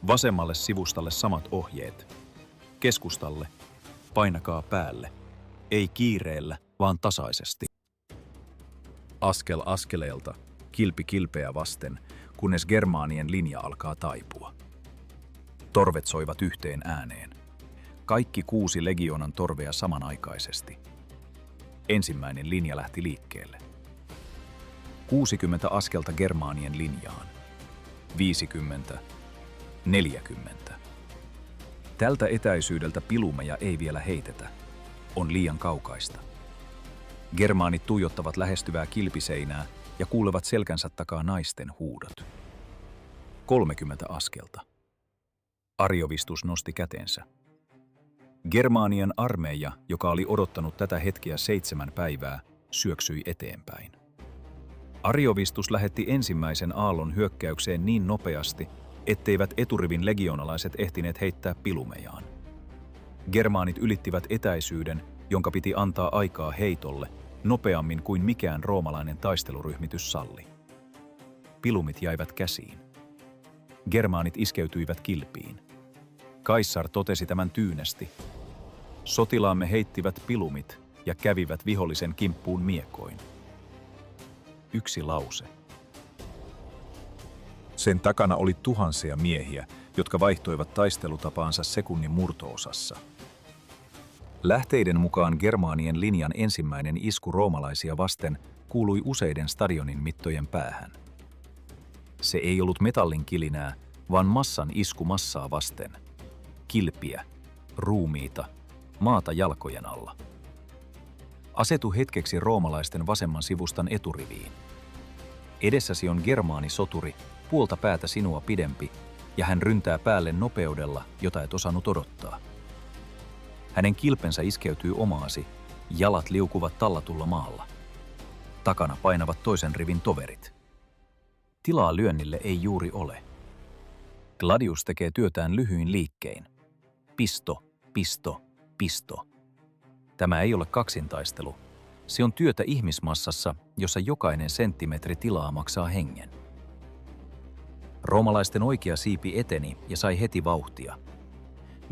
Vasemmalle sivustalle samat ohjeet. Keskustalle, painakaa päälle. Ei kiireellä, vaan tasaisesti. Askel askeleelta, kilpi kilpeä vasten, kunnes Germaanien linja alkaa taipua. Torvet soivat yhteen ääneen. Kaikki 6 legioonan torvea samanaikaisesti. Ensimmäinen linja lähti liikkeelle. 60 askelta Germaanien linjaan. 50. 40. Tältä etäisyydeltä pilumeja ei vielä heitetä. On liian kaukaista. Germaanit tuijottavat lähestyvää kilpiseinää ja kuulevat selkänsä takaa naisten huudot. 30 askelta. Ariovistus nosti kätensä. Germaanien armeija, joka oli odottanut tätä hetkeä 7 päivää, syöksyi eteenpäin. Ariovistus lähetti ensimmäisen aallon hyökkäykseen niin nopeasti, etteivät eturivin legionalaiset ehtineet heittää pilumejaan. Germaanit ylittivät etäisyyden, jonka piti antaa aikaa heitolle, nopeammin kuin mikään roomalainen taisteluryhmitys salli. Pilumit jäivät käsiin. Germaanit iskeytyivät kilpiin. Kaisar totesi tämän tyynesti. Sotilaamme heittivät pilumit ja kävivät vihollisen kimppuun miekoin. Yksi lause. Sen takana oli tuhansia miehiä, jotka vaihtoivat taistelutapaansa sekunnin murto-osassa. Lähteiden mukaan Germaanien linjan ensimmäinen isku roomalaisia vasten kuului useiden stadionin mittojen päähän. Se ei ollut metallin kilinää, vaan massan isku massaa vasten. Kilpiä, ruumiita, maata jalkojen alla. Asetu hetkeksi roomalaisten vasemman sivustan eturiviin. Edessäsi on germaanisoturi, puolta päätä sinua pidempi, ja hän ryntää päälle nopeudella, jota et osannut odottaa. Hänen kilpensä iskeytyy omaasi, jalat liukuvat tallatulla maalla. Takana painavat toisen rivin toverit. Tilaa lyönnille ei juuri ole. Gladius tekee työtään lyhyin liikkein. Pisto, pisto, pisto. Tämä ei ole kaksintaistelu. Se on työtä ihmismassassa, jossa jokainen senttimetri tilaa maksaa hengen. Roomalaisten oikea siipi eteni ja sai heti vauhtia.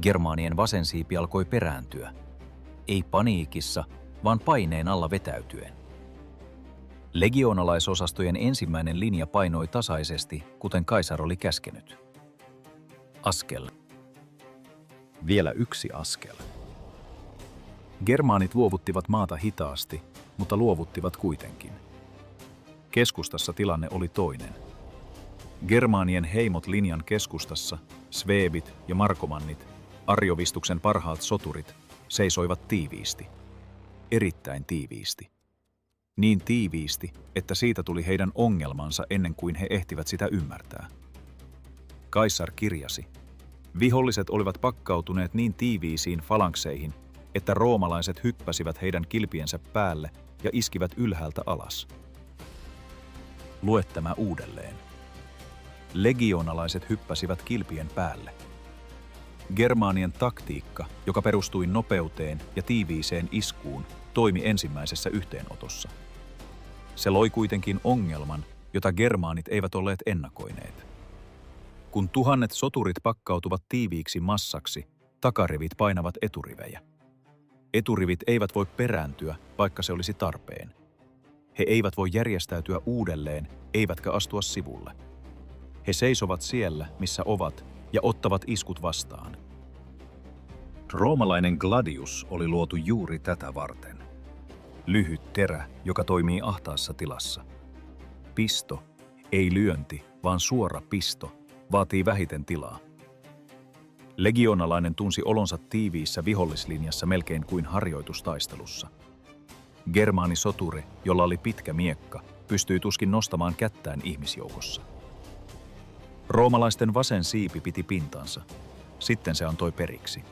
Germaanien vasen siipi alkoi perääntyä. Ei paniikissa, vaan paineen alla vetäytyen. Legioonalaisosastojen ensimmäinen linja painoi tasaisesti, kuten kaisar oli käskenyt. Askel. Vielä yksi askel. Germaanit luovuttivat maata hitaasti, mutta luovuttivat kuitenkin. Keskustassa tilanne oli toinen. Germaanien heimot linjan keskustassa, sveebit ja markomannit, arjovistuksen parhaat soturit, seisoivat tiiviisti. Erittäin tiiviisti. Niin tiiviisti, että siitä tuli heidän ongelmansa ennen kuin he ehtivät sitä ymmärtää. Kaisar kirjasi. Viholliset olivat pakkautuneet niin tiiviisiin falankseihin, että roomalaiset hyppäsivät heidän kilpiensä päälle ja iskivät ylhäältä alas. Lue tämä uudelleen. Legionalaiset hyppäsivät kilpien päälle. Germaanien taktiikka, joka perustui nopeuteen ja tiiviiseen iskuun, toimi ensimmäisessä yhteenotossa. Se loi kuitenkin ongelman, jota germaanit eivät olleet ennakoineet. Kun tuhannet soturit pakkautuvat tiiviiksi massaksi, takarivit painavat eturivejä. Eturivit eivät voi perääntyä, vaikka se olisi tarpeen. He eivät voi järjestäytyä uudelleen, eivätkä astua sivulle. He seisovat siellä, missä ovat, ja ottavat iskut vastaan. Roomalainen gladius oli luotu juuri tätä varten. Lyhyt terä, joka toimii ahtaassa tilassa. Pisto, ei lyönti, vaan suora pisto, vaatii vähiten tilaa. Legionalainen tunsi olonsa tiiviissä vihollislinjassa melkein kuin harjoitustaistelussa. Germaanisoturi, jolla oli pitkä miekka, pystyi tuskin nostamaan kättään ihmisjoukossa. Roomalaisten vasen siipi piti pintansa. Sitten se antoi periksi.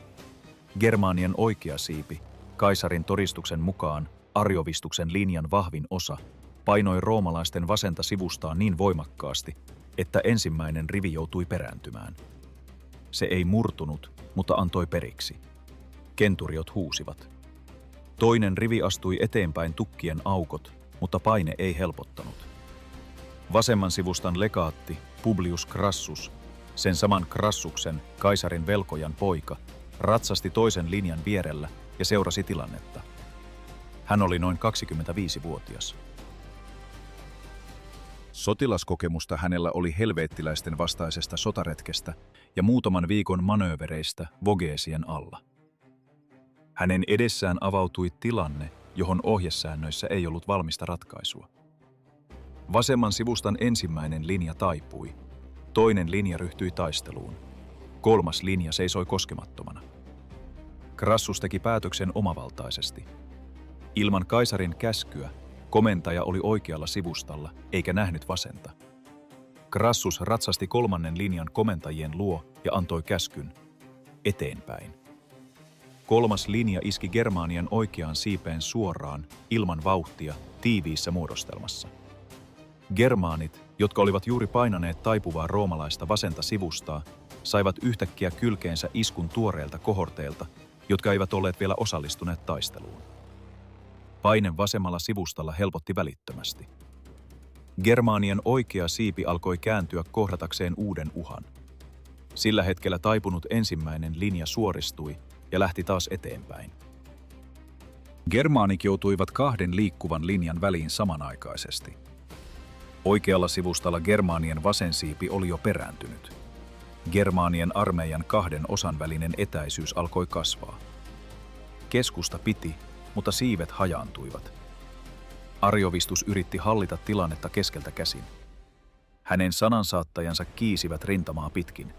Germaanien oikea siipi, kaisarin todistuksen mukaan arjovistuksen linjan vahvin osa, painoi roomalaisten vasenta sivustaa niin voimakkaasti, että ensimmäinen rivi joutui perääntymään. Se ei murtunut, mutta antoi periksi. Kenturiot huusivat. Toinen rivi astui eteenpäin tukkien aukot, mutta paine ei helpottanut. Vasemman sivustan legaatti Publius Crassus, sen saman Crassuksen, kaisarin velkojan poika, ratsasti toisen linjan vierellä ja seurasi tilannetta. Hän oli noin 25-vuotias. Sotilaskokemusta hänellä oli helveettiläisten vastaisesta sotaretkestä ja muutaman viikon manöövereistä Vogesien alla. Hänen edessään avautui tilanne, johon ohjesäännöissä ei ollut valmista ratkaisua. Vasemman sivustan ensimmäinen linja taipui, toinen linja ryhtyi taisteluun, kolmas linja seisoi koskemattomana. Crassus teki päätöksen omavaltaisesti. Ilman kaisarin käskyä komentaja oli oikealla sivustalla eikä nähnyt vasenta. Crassus ratsasti kolmannen linjan komentajien luo ja antoi käskyn eteenpäin. Kolmas linja iski Germaanien oikeaan siipeen suoraan, ilman vauhtia, tiiviissä muodostelmassa. Germaanit, jotka olivat juuri painaneet taipuvaa roomalaista vasenta sivustaa, saivat yhtäkkiä kylkeensä iskun tuoreelta kohorteilta, jotka eivät olleet vielä osallistuneet taisteluun. Paine vasemmalla sivustalla helpotti välittömästi. Germaanien oikea siipi alkoi kääntyä kohdatakseen uuden uhan. Sillä hetkellä taipunut ensimmäinen linja suoristui ja lähti taas eteenpäin. Germaanit joutuivat kahden liikkuvan linjan väliin samanaikaisesti. Oikealla sivustalla Germaanien vasen siipi oli jo perääntynyt. Germaanien armeijan kahden osan välinen etäisyys alkoi kasvaa. Keskusta piti, mutta siivet hajaantuivat. Arjovistus yritti hallita tilannetta keskeltä käsin. Hänen sanansaattajansa kiisivät rintamaa pitkin.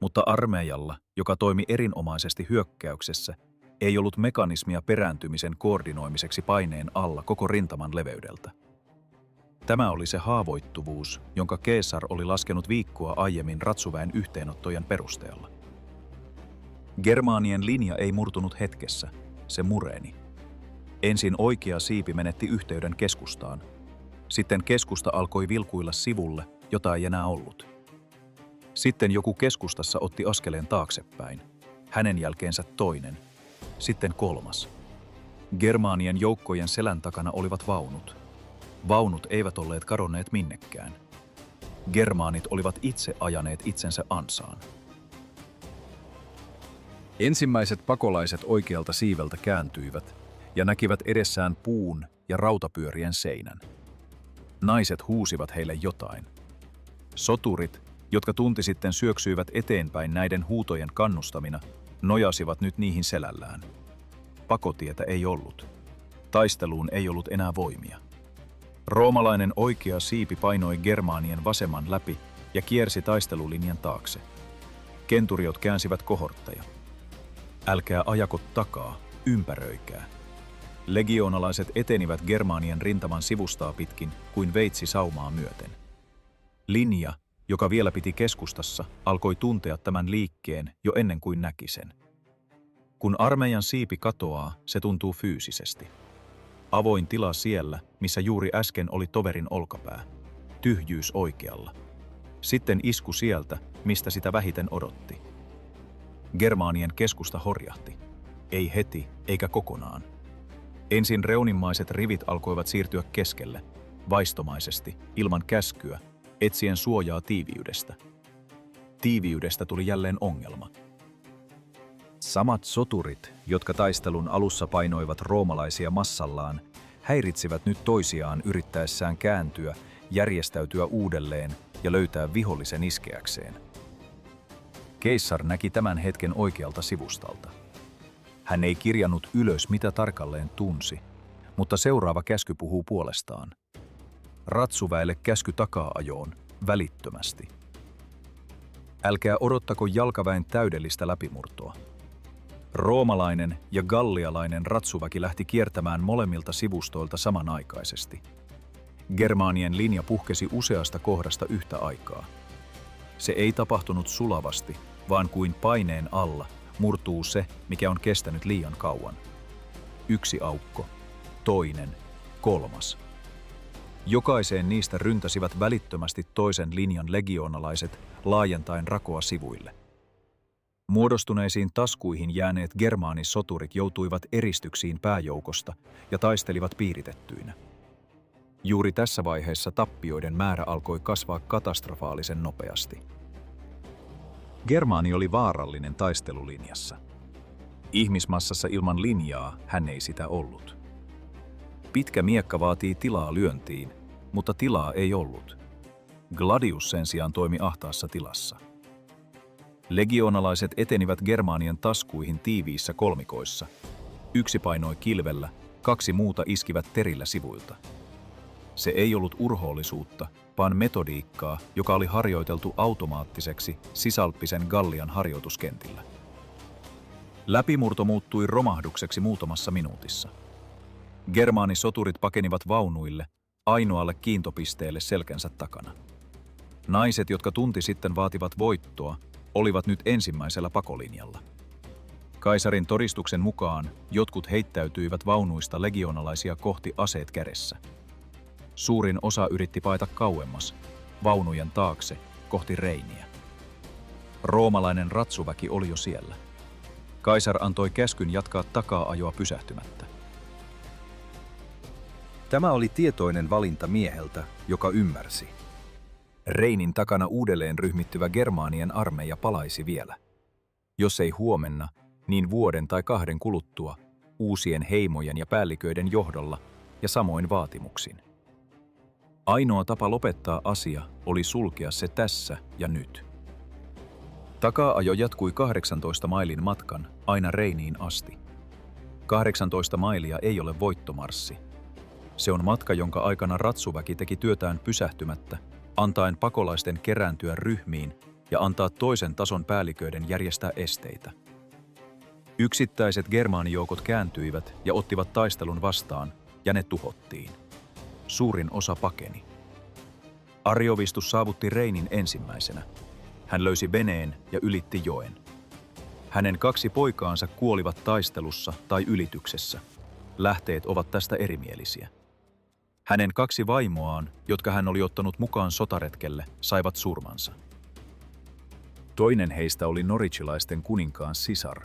Mutta armeijalla, joka toimi erinomaisesti hyökkäyksessä, ei ollut mekanismia perääntymisen koordinoimiseksi paineen alla koko rintaman leveydeltä. Tämä oli se haavoittuvuus, jonka Caesar oli laskenut viikkoa aiemmin ratsuväen yhteenottojen perusteella. Germaanien linja ei murtunut hetkessä, se mureni. Ensin oikea siipi menetti yhteyden keskustaan. Sitten keskusta alkoi vilkuilla sivulle, jota ei enää ollut. Sitten joku keskustassa otti askeleen taaksepäin. Hänen jälkeensä toinen. Sitten kolmas. Germaanien joukkojen selän takana olivat vaunut. Vaunut eivät olleet kadonneet minnekään. Germaanit olivat itse ajaneet itsensä ansaan. Ensimmäiset pakolaiset oikealta siiveltä kääntyivät ja näkivät edessään puun ja rautapyörien seinän. Naiset huusivat heille jotain. Soturit, jotka tunti sitten syöksyivät eteenpäin näiden huutojen kannustamina, nojasivat nyt niihin selällään. Pakotietä ei ollut. Taisteluun ei ollut enää voimia. Roomalainen oikea siipi painoi Germaanien vasemman läpi ja kiersi taistelulinjan taakse. Kenturiot käänsivät kohortteja. Älkää ajako takaa, ympäröikää. Legioonalaiset etenivät Germaanien rintaman sivustaa pitkin kuin veitsi saumaa myöten. Linja, joka vielä piti keskustassa, alkoi tuntea tämän liikkeen jo ennen kuin näki sen. Kun armeijan siipi katoaa, se tuntuu fyysisesti. Avoin tila siellä, missä juuri äsken oli toverin olkapää. Tyhjyys oikealla. Sitten isku sieltä, mistä sitä vähiten odotti. Germaanien keskusta horjahti. Ei heti, eikä kokonaan. Ensin reunimmaiset rivit alkoivat siirtyä keskelle, vaistomaisesti, ilman käskyä, etsien suojaa tiiviydestä. Tiiviydestä tuli jälleen ongelma. Samat soturit, jotka taistelun alussa painoivat roomalaisia massallaan, häiritsivät nyt toisiaan yrittäessään kääntyä, järjestäytyä uudelleen ja löytää vihollisen iskeäkseen. Caesar näki tämän hetken oikealta sivustalta. Hän ei kirjannut ylös, mitä tarkalleen tunsi, mutta seuraava käsky puhuu puolestaan. Ratsuväelle käsky takaa-ajoon, välittömästi. Älkää odottako jalkaväen täydellistä läpimurtoa. Roomalainen ja gallialainen ratsuväki lähti kiertämään molemmilta sivustoilta samanaikaisesti. Germaanien linja puhkesi useasta kohdasta yhtä aikaa. Se ei tapahtunut sulavasti, vaan kuin paineen alla murtuu se, mikä on kestänyt liian kauan. Yksi aukko, toinen, kolmas. Jokaiseen niistä ryntäsivät välittömästi toisen linjan legioonalaiset laajentaen rakoa sivuille. Muodostuneisiin taskuihin jääneet germaanisoturit joutuivat eristyksiin pääjoukosta ja taistelivat piiritettyinä. Juuri tässä vaiheessa tappioiden määrä alkoi kasvaa katastrofaalisen nopeasti. Germaani oli vaarallinen taistelulinjassa. Ihmismassassa ilman linjaa hän ei sitä ollut. Pitkä miekka vaatii tilaa lyöntiin, mutta tilaa ei ollut. Gladius sen sijaan toimi ahtaassa tilassa. Legioonalaiset etenivät Germaanien taskuihin tiiviissä kolmikoissa. Yksi painoi kilvellä, kaksi muuta iskivät terillä sivuilta. Se ei ollut urhoollisuutta, vaan metodiikkaa, joka oli harjoiteltu automaattiseksi sisalppisen Gallian harjoituskentillä. Läpimurto muuttui romahdukseksi muutamassa minuutissa. Germaanisoturit pakenivat vaunuille, ainoalle kiintopisteelle selkänsä takana. Naiset, jotka tunti sitten vaativat voittoa, olivat nyt ensimmäisellä pakolinjalla. Kaisarin todistuksen mukaan jotkut heittäytyivät vaunuista legionalaisia kohti aseet kädessä. Suurin osa yritti paeta kauemmas, vaunujen taakse, kohti Reiniä. Roomalainen ratsuväki oli jo siellä. Kaisar antoi käskyn jatkaa takaa-ajoa pysähtymättä. Tämä oli tietoinen valinta mieheltä, joka ymmärsi. Reinin takana uudelleen ryhmittyvä Germaanien armeija palaisi vielä. Jos ei huomenna, niin vuoden tai kahden kuluttua, uusien heimojen ja päälliköiden johdolla ja samoin vaatimuksin. Ainoa tapa lopettaa asia oli sulkea se tässä ja nyt. Takaa-ajo jatkui 18 mailin matkan aina Reiniin asti. 18 mailia ei ole voittomarssi. Se on matka, jonka aikana ratsuväki teki työtään pysähtymättä, antaen pakolaisten kerääntyä ryhmiin ja antaa toisen tason päälliköiden järjestää esteitä. Yksittäiset germaanijoukot kääntyivät ja ottivat taistelun vastaan, ja ne tuhottiin. Suurin osa pakeni. Ariovistus saavutti Reinin ensimmäisenä. Hän löysi veneen ja ylitti joen. Hänen 2 poikaansa kuolivat taistelussa tai ylityksessä. Lähteet ovat tästä erimielisiä. Hänen 2 vaimoaan, jotka hän oli ottanut mukaan sotaretkelle, saivat surmansa. Toinen heistä oli norichilaisten kuninkaan sisar.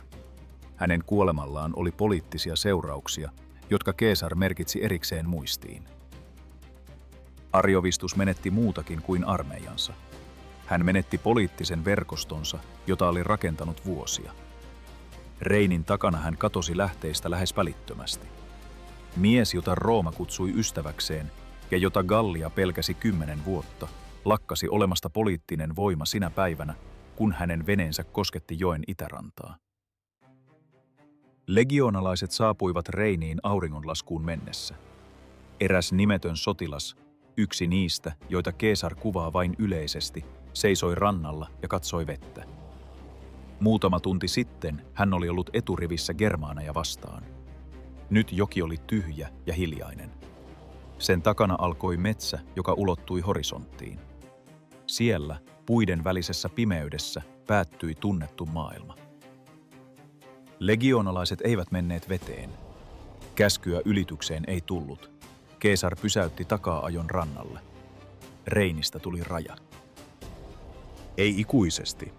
Hänen kuolemallaan oli poliittisia seurauksia, jotka Keesar merkitsi erikseen muistiin. Ariovistus menetti muutakin kuin armeijansa. Hän menetti poliittisen verkostonsa, jota oli rakentanut vuosia. Reinin takana hän katosi lähteistä lähes välittömästi. Mies, jota Rooma kutsui ystäväkseen ja jota Gallia pelkäsi 10 vuotta, lakkasi olemasta poliittinen voima sinä päivänä, kun hänen veneensä kosketti joen itärantaa. Legioonalaiset saapuivat Reiniin auringonlaskuun mennessä. Eräs nimetön sotilas, yksi niistä, joita Keesar kuvaa vain yleisesti, seisoi rannalla ja katsoi vettä. Muutama tunti sitten hän oli ollut eturivissä germaaneja vastaan. Nyt joki oli tyhjä ja hiljainen. Sen takana alkoi metsä, joka ulottui horisonttiin. Siellä, puiden välisessä pimeydessä, päättyi tunnettu maailma. Legioonalaiset eivät menneet veteen. Käskyä ylitykseen ei tullut. Keesar pysäytti takaa-ajon rannalle. Reinistä tuli raja. Ei ikuisesti.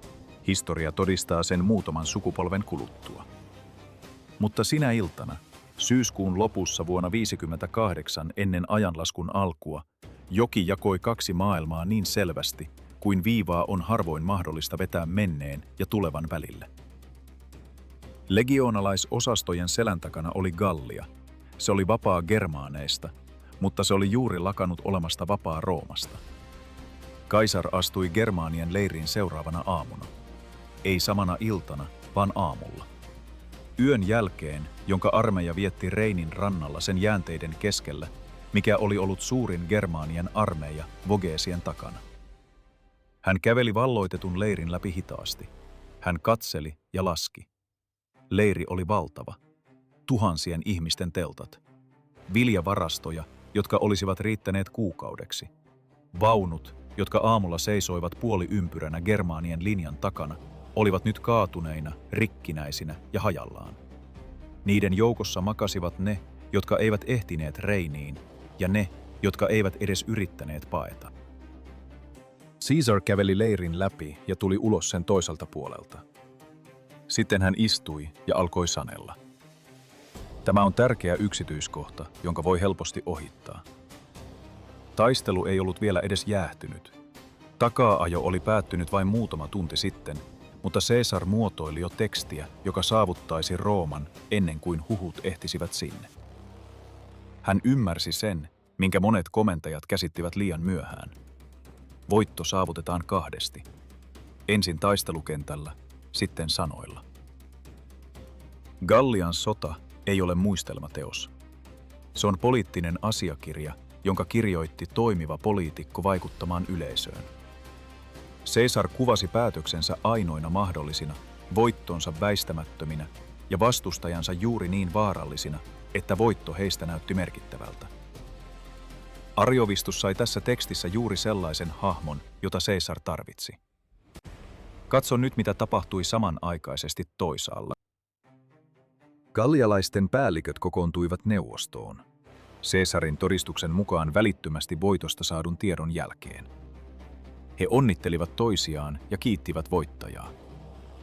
Historia todistaa sen muutaman sukupolven kuluttua. Mutta sinä iltana, syyskuun lopussa vuonna 58 ennen ajanlaskun alkua, joki jakoi 2 maailmaa niin selvästi, kuin viivaa on harvoin mahdollista vetää menneen ja tulevan välille. Legioonalaisosastojen selän takana oli Gallia. Se oli vapaa germaaneista, mutta se oli juuri lakannut olemasta vapaa Roomasta. Kaisar astui Germaanien leiriin seuraavana aamuna. Ei samana iltana, vaan aamulla. Yön jälkeen, jonka armeija vietti Reinin rannalla sen jäänteiden keskellä, mikä oli ollut suurin Germaanien armeija Vogesien takana. Hän käveli valloitetun leirin läpi hitaasti. Hän katseli ja laski. Leiri oli valtava. Tuhansien ihmisten teltat. Viljavarastoja, jotka olisivat riittäneet kuukaudeksi. Vaunut, jotka aamulla seisoivat puoliympyränä Germaanien linjan takana, olivat nyt kaatuneina, rikkinäisinä ja hajallaan. Niiden joukossa makasivat ne, jotka eivät ehtineet Reiniin, ja ne, jotka eivät edes yrittäneet paeta. Caesar käveli leirin läpi ja tuli ulos sen toiselta puolelta. Sitten hän istui ja alkoi sanella. Tämä on tärkeä yksityiskohta, jonka voi helposti ohittaa. Taistelu ei ollut vielä edes jäähtynyt. Takaa-ajo oli päättynyt vain muutama tunti sitten, mutta Caesar muotoili jo tekstiä, joka saavuttaisi Rooman ennen kuin huhut ehtisivät sinne. Hän ymmärsi sen, minkä monet komentajat käsittivät liian myöhään. Voitto saavutetaan 2. Ensin taistelukentällä, sitten sanoilla. Gallian sota ei ole muistelmateos. Se on poliittinen asiakirja, jonka kirjoitti toimiva poliitikko vaikuttamaan yleisöön. Caesar kuvasi päätöksensä ainoina mahdollisina, voittonsa väistämättöminä ja vastustajansa juuri niin vaarallisina, että voitto heistä näytti merkittävältä. Ariovistus sai tässä tekstissä juuri sellaisen hahmon, jota Caesar tarvitsi. Katso nyt, mitä tapahtui samanaikaisesti toisaalla. Gallialaisten päälliköt kokoontuivat neuvostoon. Caesarin todistuksen mukaan välittömästi voitosta saadun tiedon jälkeen. He onnittelivat toisiaan ja kiittivät voittajaa.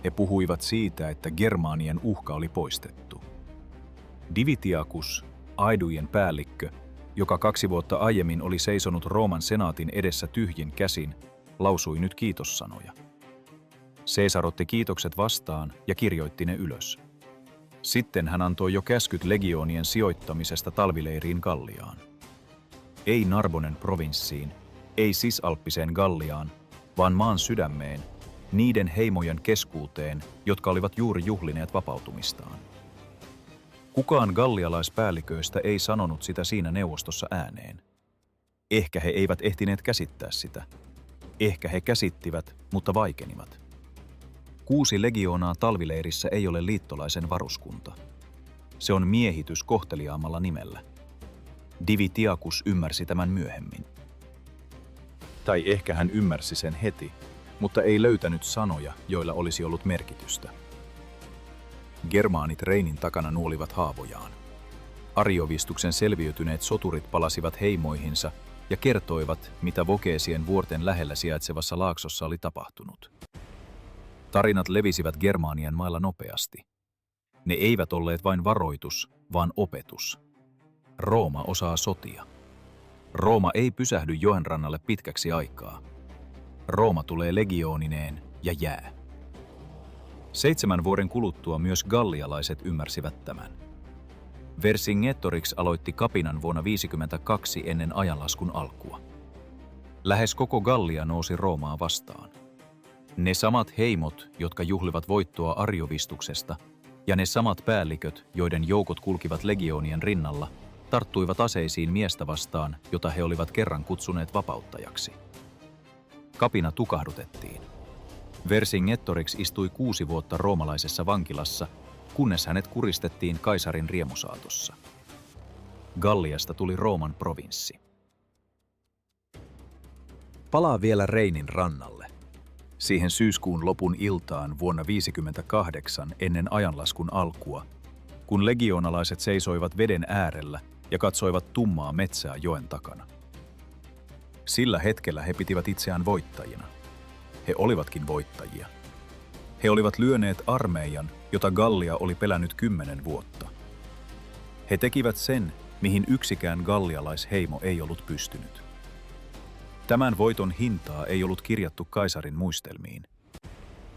He puhuivat siitä, että Germaanien uhka oli poistettu. Divitiacus, aidujen päällikkö, joka 2 vuotta aiemmin oli seisonut Rooman senaatin edessä tyhjin käsin, lausui nyt kiitossanoja. Caesar otti kiitokset vastaan ja kirjoitti ne ylös. Sitten hän antoi jo käskyt legioonien sijoittamisesta talvileiriin Galliaan. Ei Narbonen provinssiin, ei Sisalppiseen Galliaan, vaan maan sydämeen, niiden heimojen keskuuteen, jotka olivat juuri juhlineet vapautumistaan. Kukaan gallialaispäälliköistä ei sanonut sitä siinä neuvostossa ääneen. Ehkä he eivät ehtineet käsittää sitä. Ehkä he käsittivät, mutta vaikenivat. 6 legioonaa talvileirissä ei ole liittolaisen varuskunta. Se on miehitys kohteliaammalla nimellä. Divitiacus ymmärsi tämän myöhemmin. Tai ehkä hän ymmärsi sen heti, mutta ei löytänyt sanoja, joilla olisi ollut merkitystä. Germaanit Reinin takana nuolivat haavojaan. Ariovistuksen selviytyneet soturit palasivat heimoihinsa ja kertoivat, mitä Vogesien vuorten lähellä sijaitsevassa laaksossa oli tapahtunut. Tarinat levisivät Germaanien mailla nopeasti. Ne eivät olleet vain varoitus, vaan opetus. Rooma osaa sotia. Rooma ei pysähdy joenrannalle pitkäksi aikaa. Rooma tulee legioonineen ja jää. 7 vuoden kuluttua myös gallialaiset ymmärsivät tämän. Vercingetorix aloitti kapinan vuonna 52 ennen ajanlaskun alkua. Lähes koko Gallia nousi Roomaa vastaan. Ne samat heimot, jotka juhlivat voittoa Ariovistuksesta, ja ne samat päälliköt, joiden joukot kulkivat legioonien rinnalla, tarttuivat aseisiin miestä vastaan, jota he olivat kerran kutsuneet vapauttajaksi. Kapina tukahdutettiin. Vercingetorix istui 6 vuotta roomalaisessa vankilassa, kunnes hänet kuristettiin kaisarin riemusaatossa. Galliasta tuli Rooman provinssi. Palaa vielä Reinin rannalle. Siihen syyskuun lopun iltaan vuonna 58 ennen ajanlaskun alkua, kun legioonalaiset seisoivat veden äärellä ja katsoivat tummaa metsää joen takana. Sillä hetkellä he pitivät itseään voittajina. He olivatkin voittajia. He olivat lyöneet armeijan, jota Gallia oli pelännyt 10 vuotta. He tekivät sen, mihin yksikään gallialaisheimo ei ollut pystynyt. Tämän voiton hintaa ei ollut kirjattu kaisarin muistelmiin.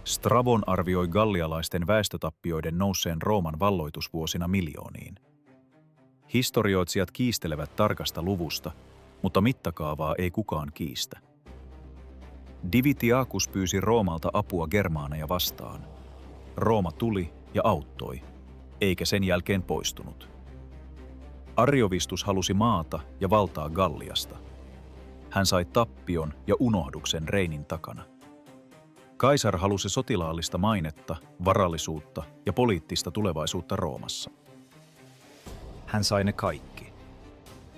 Strabon arvioi gallialaisten väestötappioiden nousseen Rooman valloitusvuosina miljooniin. Historioitsijat kiistelevät tarkasta luvusta, mutta mittakaavaa ei kukaan kiistä. Divitiacus pyysi Roomalta apua germaaneja vastaan. Rooma tuli ja auttoi, eikä sen jälkeen poistunut. Ariovistus halusi maata ja valtaa Galliasta. Hän sai tappion ja unohduksen Reinin takana. Kaisar halusi sotilaallista mainetta, varallisuutta ja poliittista tulevaisuutta Roomassa. Hän sai ne kaikki.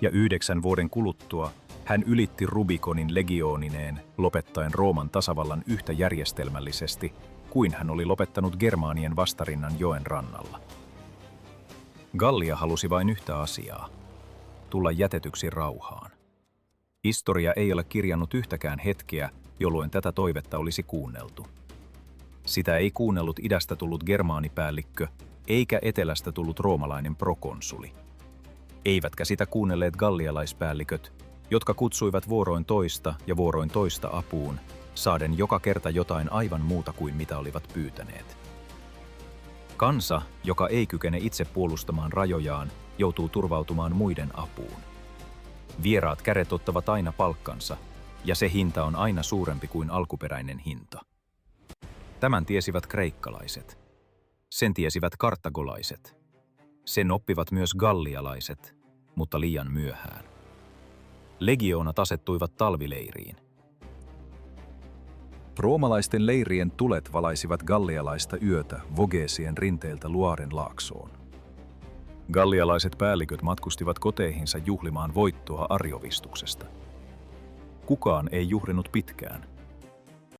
Ja 9 vuoden kuluttua hän ylitti Rubikonin legioonineen, lopettaen Rooman tasavallan yhtä järjestelmällisesti kuin hän oli lopettanut Germaanien vastarinnan joen rannalla. Gallia halusi vain yhtä asiaa: tulla jätetyksi rauhaan. Historia ei ole kirjannut yhtäkään hetkeä, jolloin tätä toivetta olisi kuunneltu. Sitä ei kuunnellut idästä tullut germaanipäällikkö, eikä etelästä tullut roomalainen prokonsuli. Eivätkä sitä kuunnelleet gallialaispäälliköt, jotka kutsuivat vuoroin toista ja vuoroin toista apuun, saaden joka kerta jotain aivan muuta kuin mitä olivat pyytäneet. Kansa, joka ei kykene itse puolustamaan rajojaan, joutuu turvautumaan muiden apuun. Vieraat kädet ottavat aina palkkansa, ja se hinta on aina suurempi kuin alkuperäinen hinta. Tämän tiesivät kreikkalaiset. Sen tiesivät kartagolaiset. Sen oppivat myös gallialaiset, mutta liian myöhään. Legioonat asettuivat talvileiriin. Roomalaisten leirien tulet valaisivat gallialaista yötä Vogesien rinteiltä Luaren laaksoon. Gallialaiset päälliköt matkustivat koteihinsa juhlimaan voittoa Ariovistuksesta. Kukaan ei juhlinut pitkään.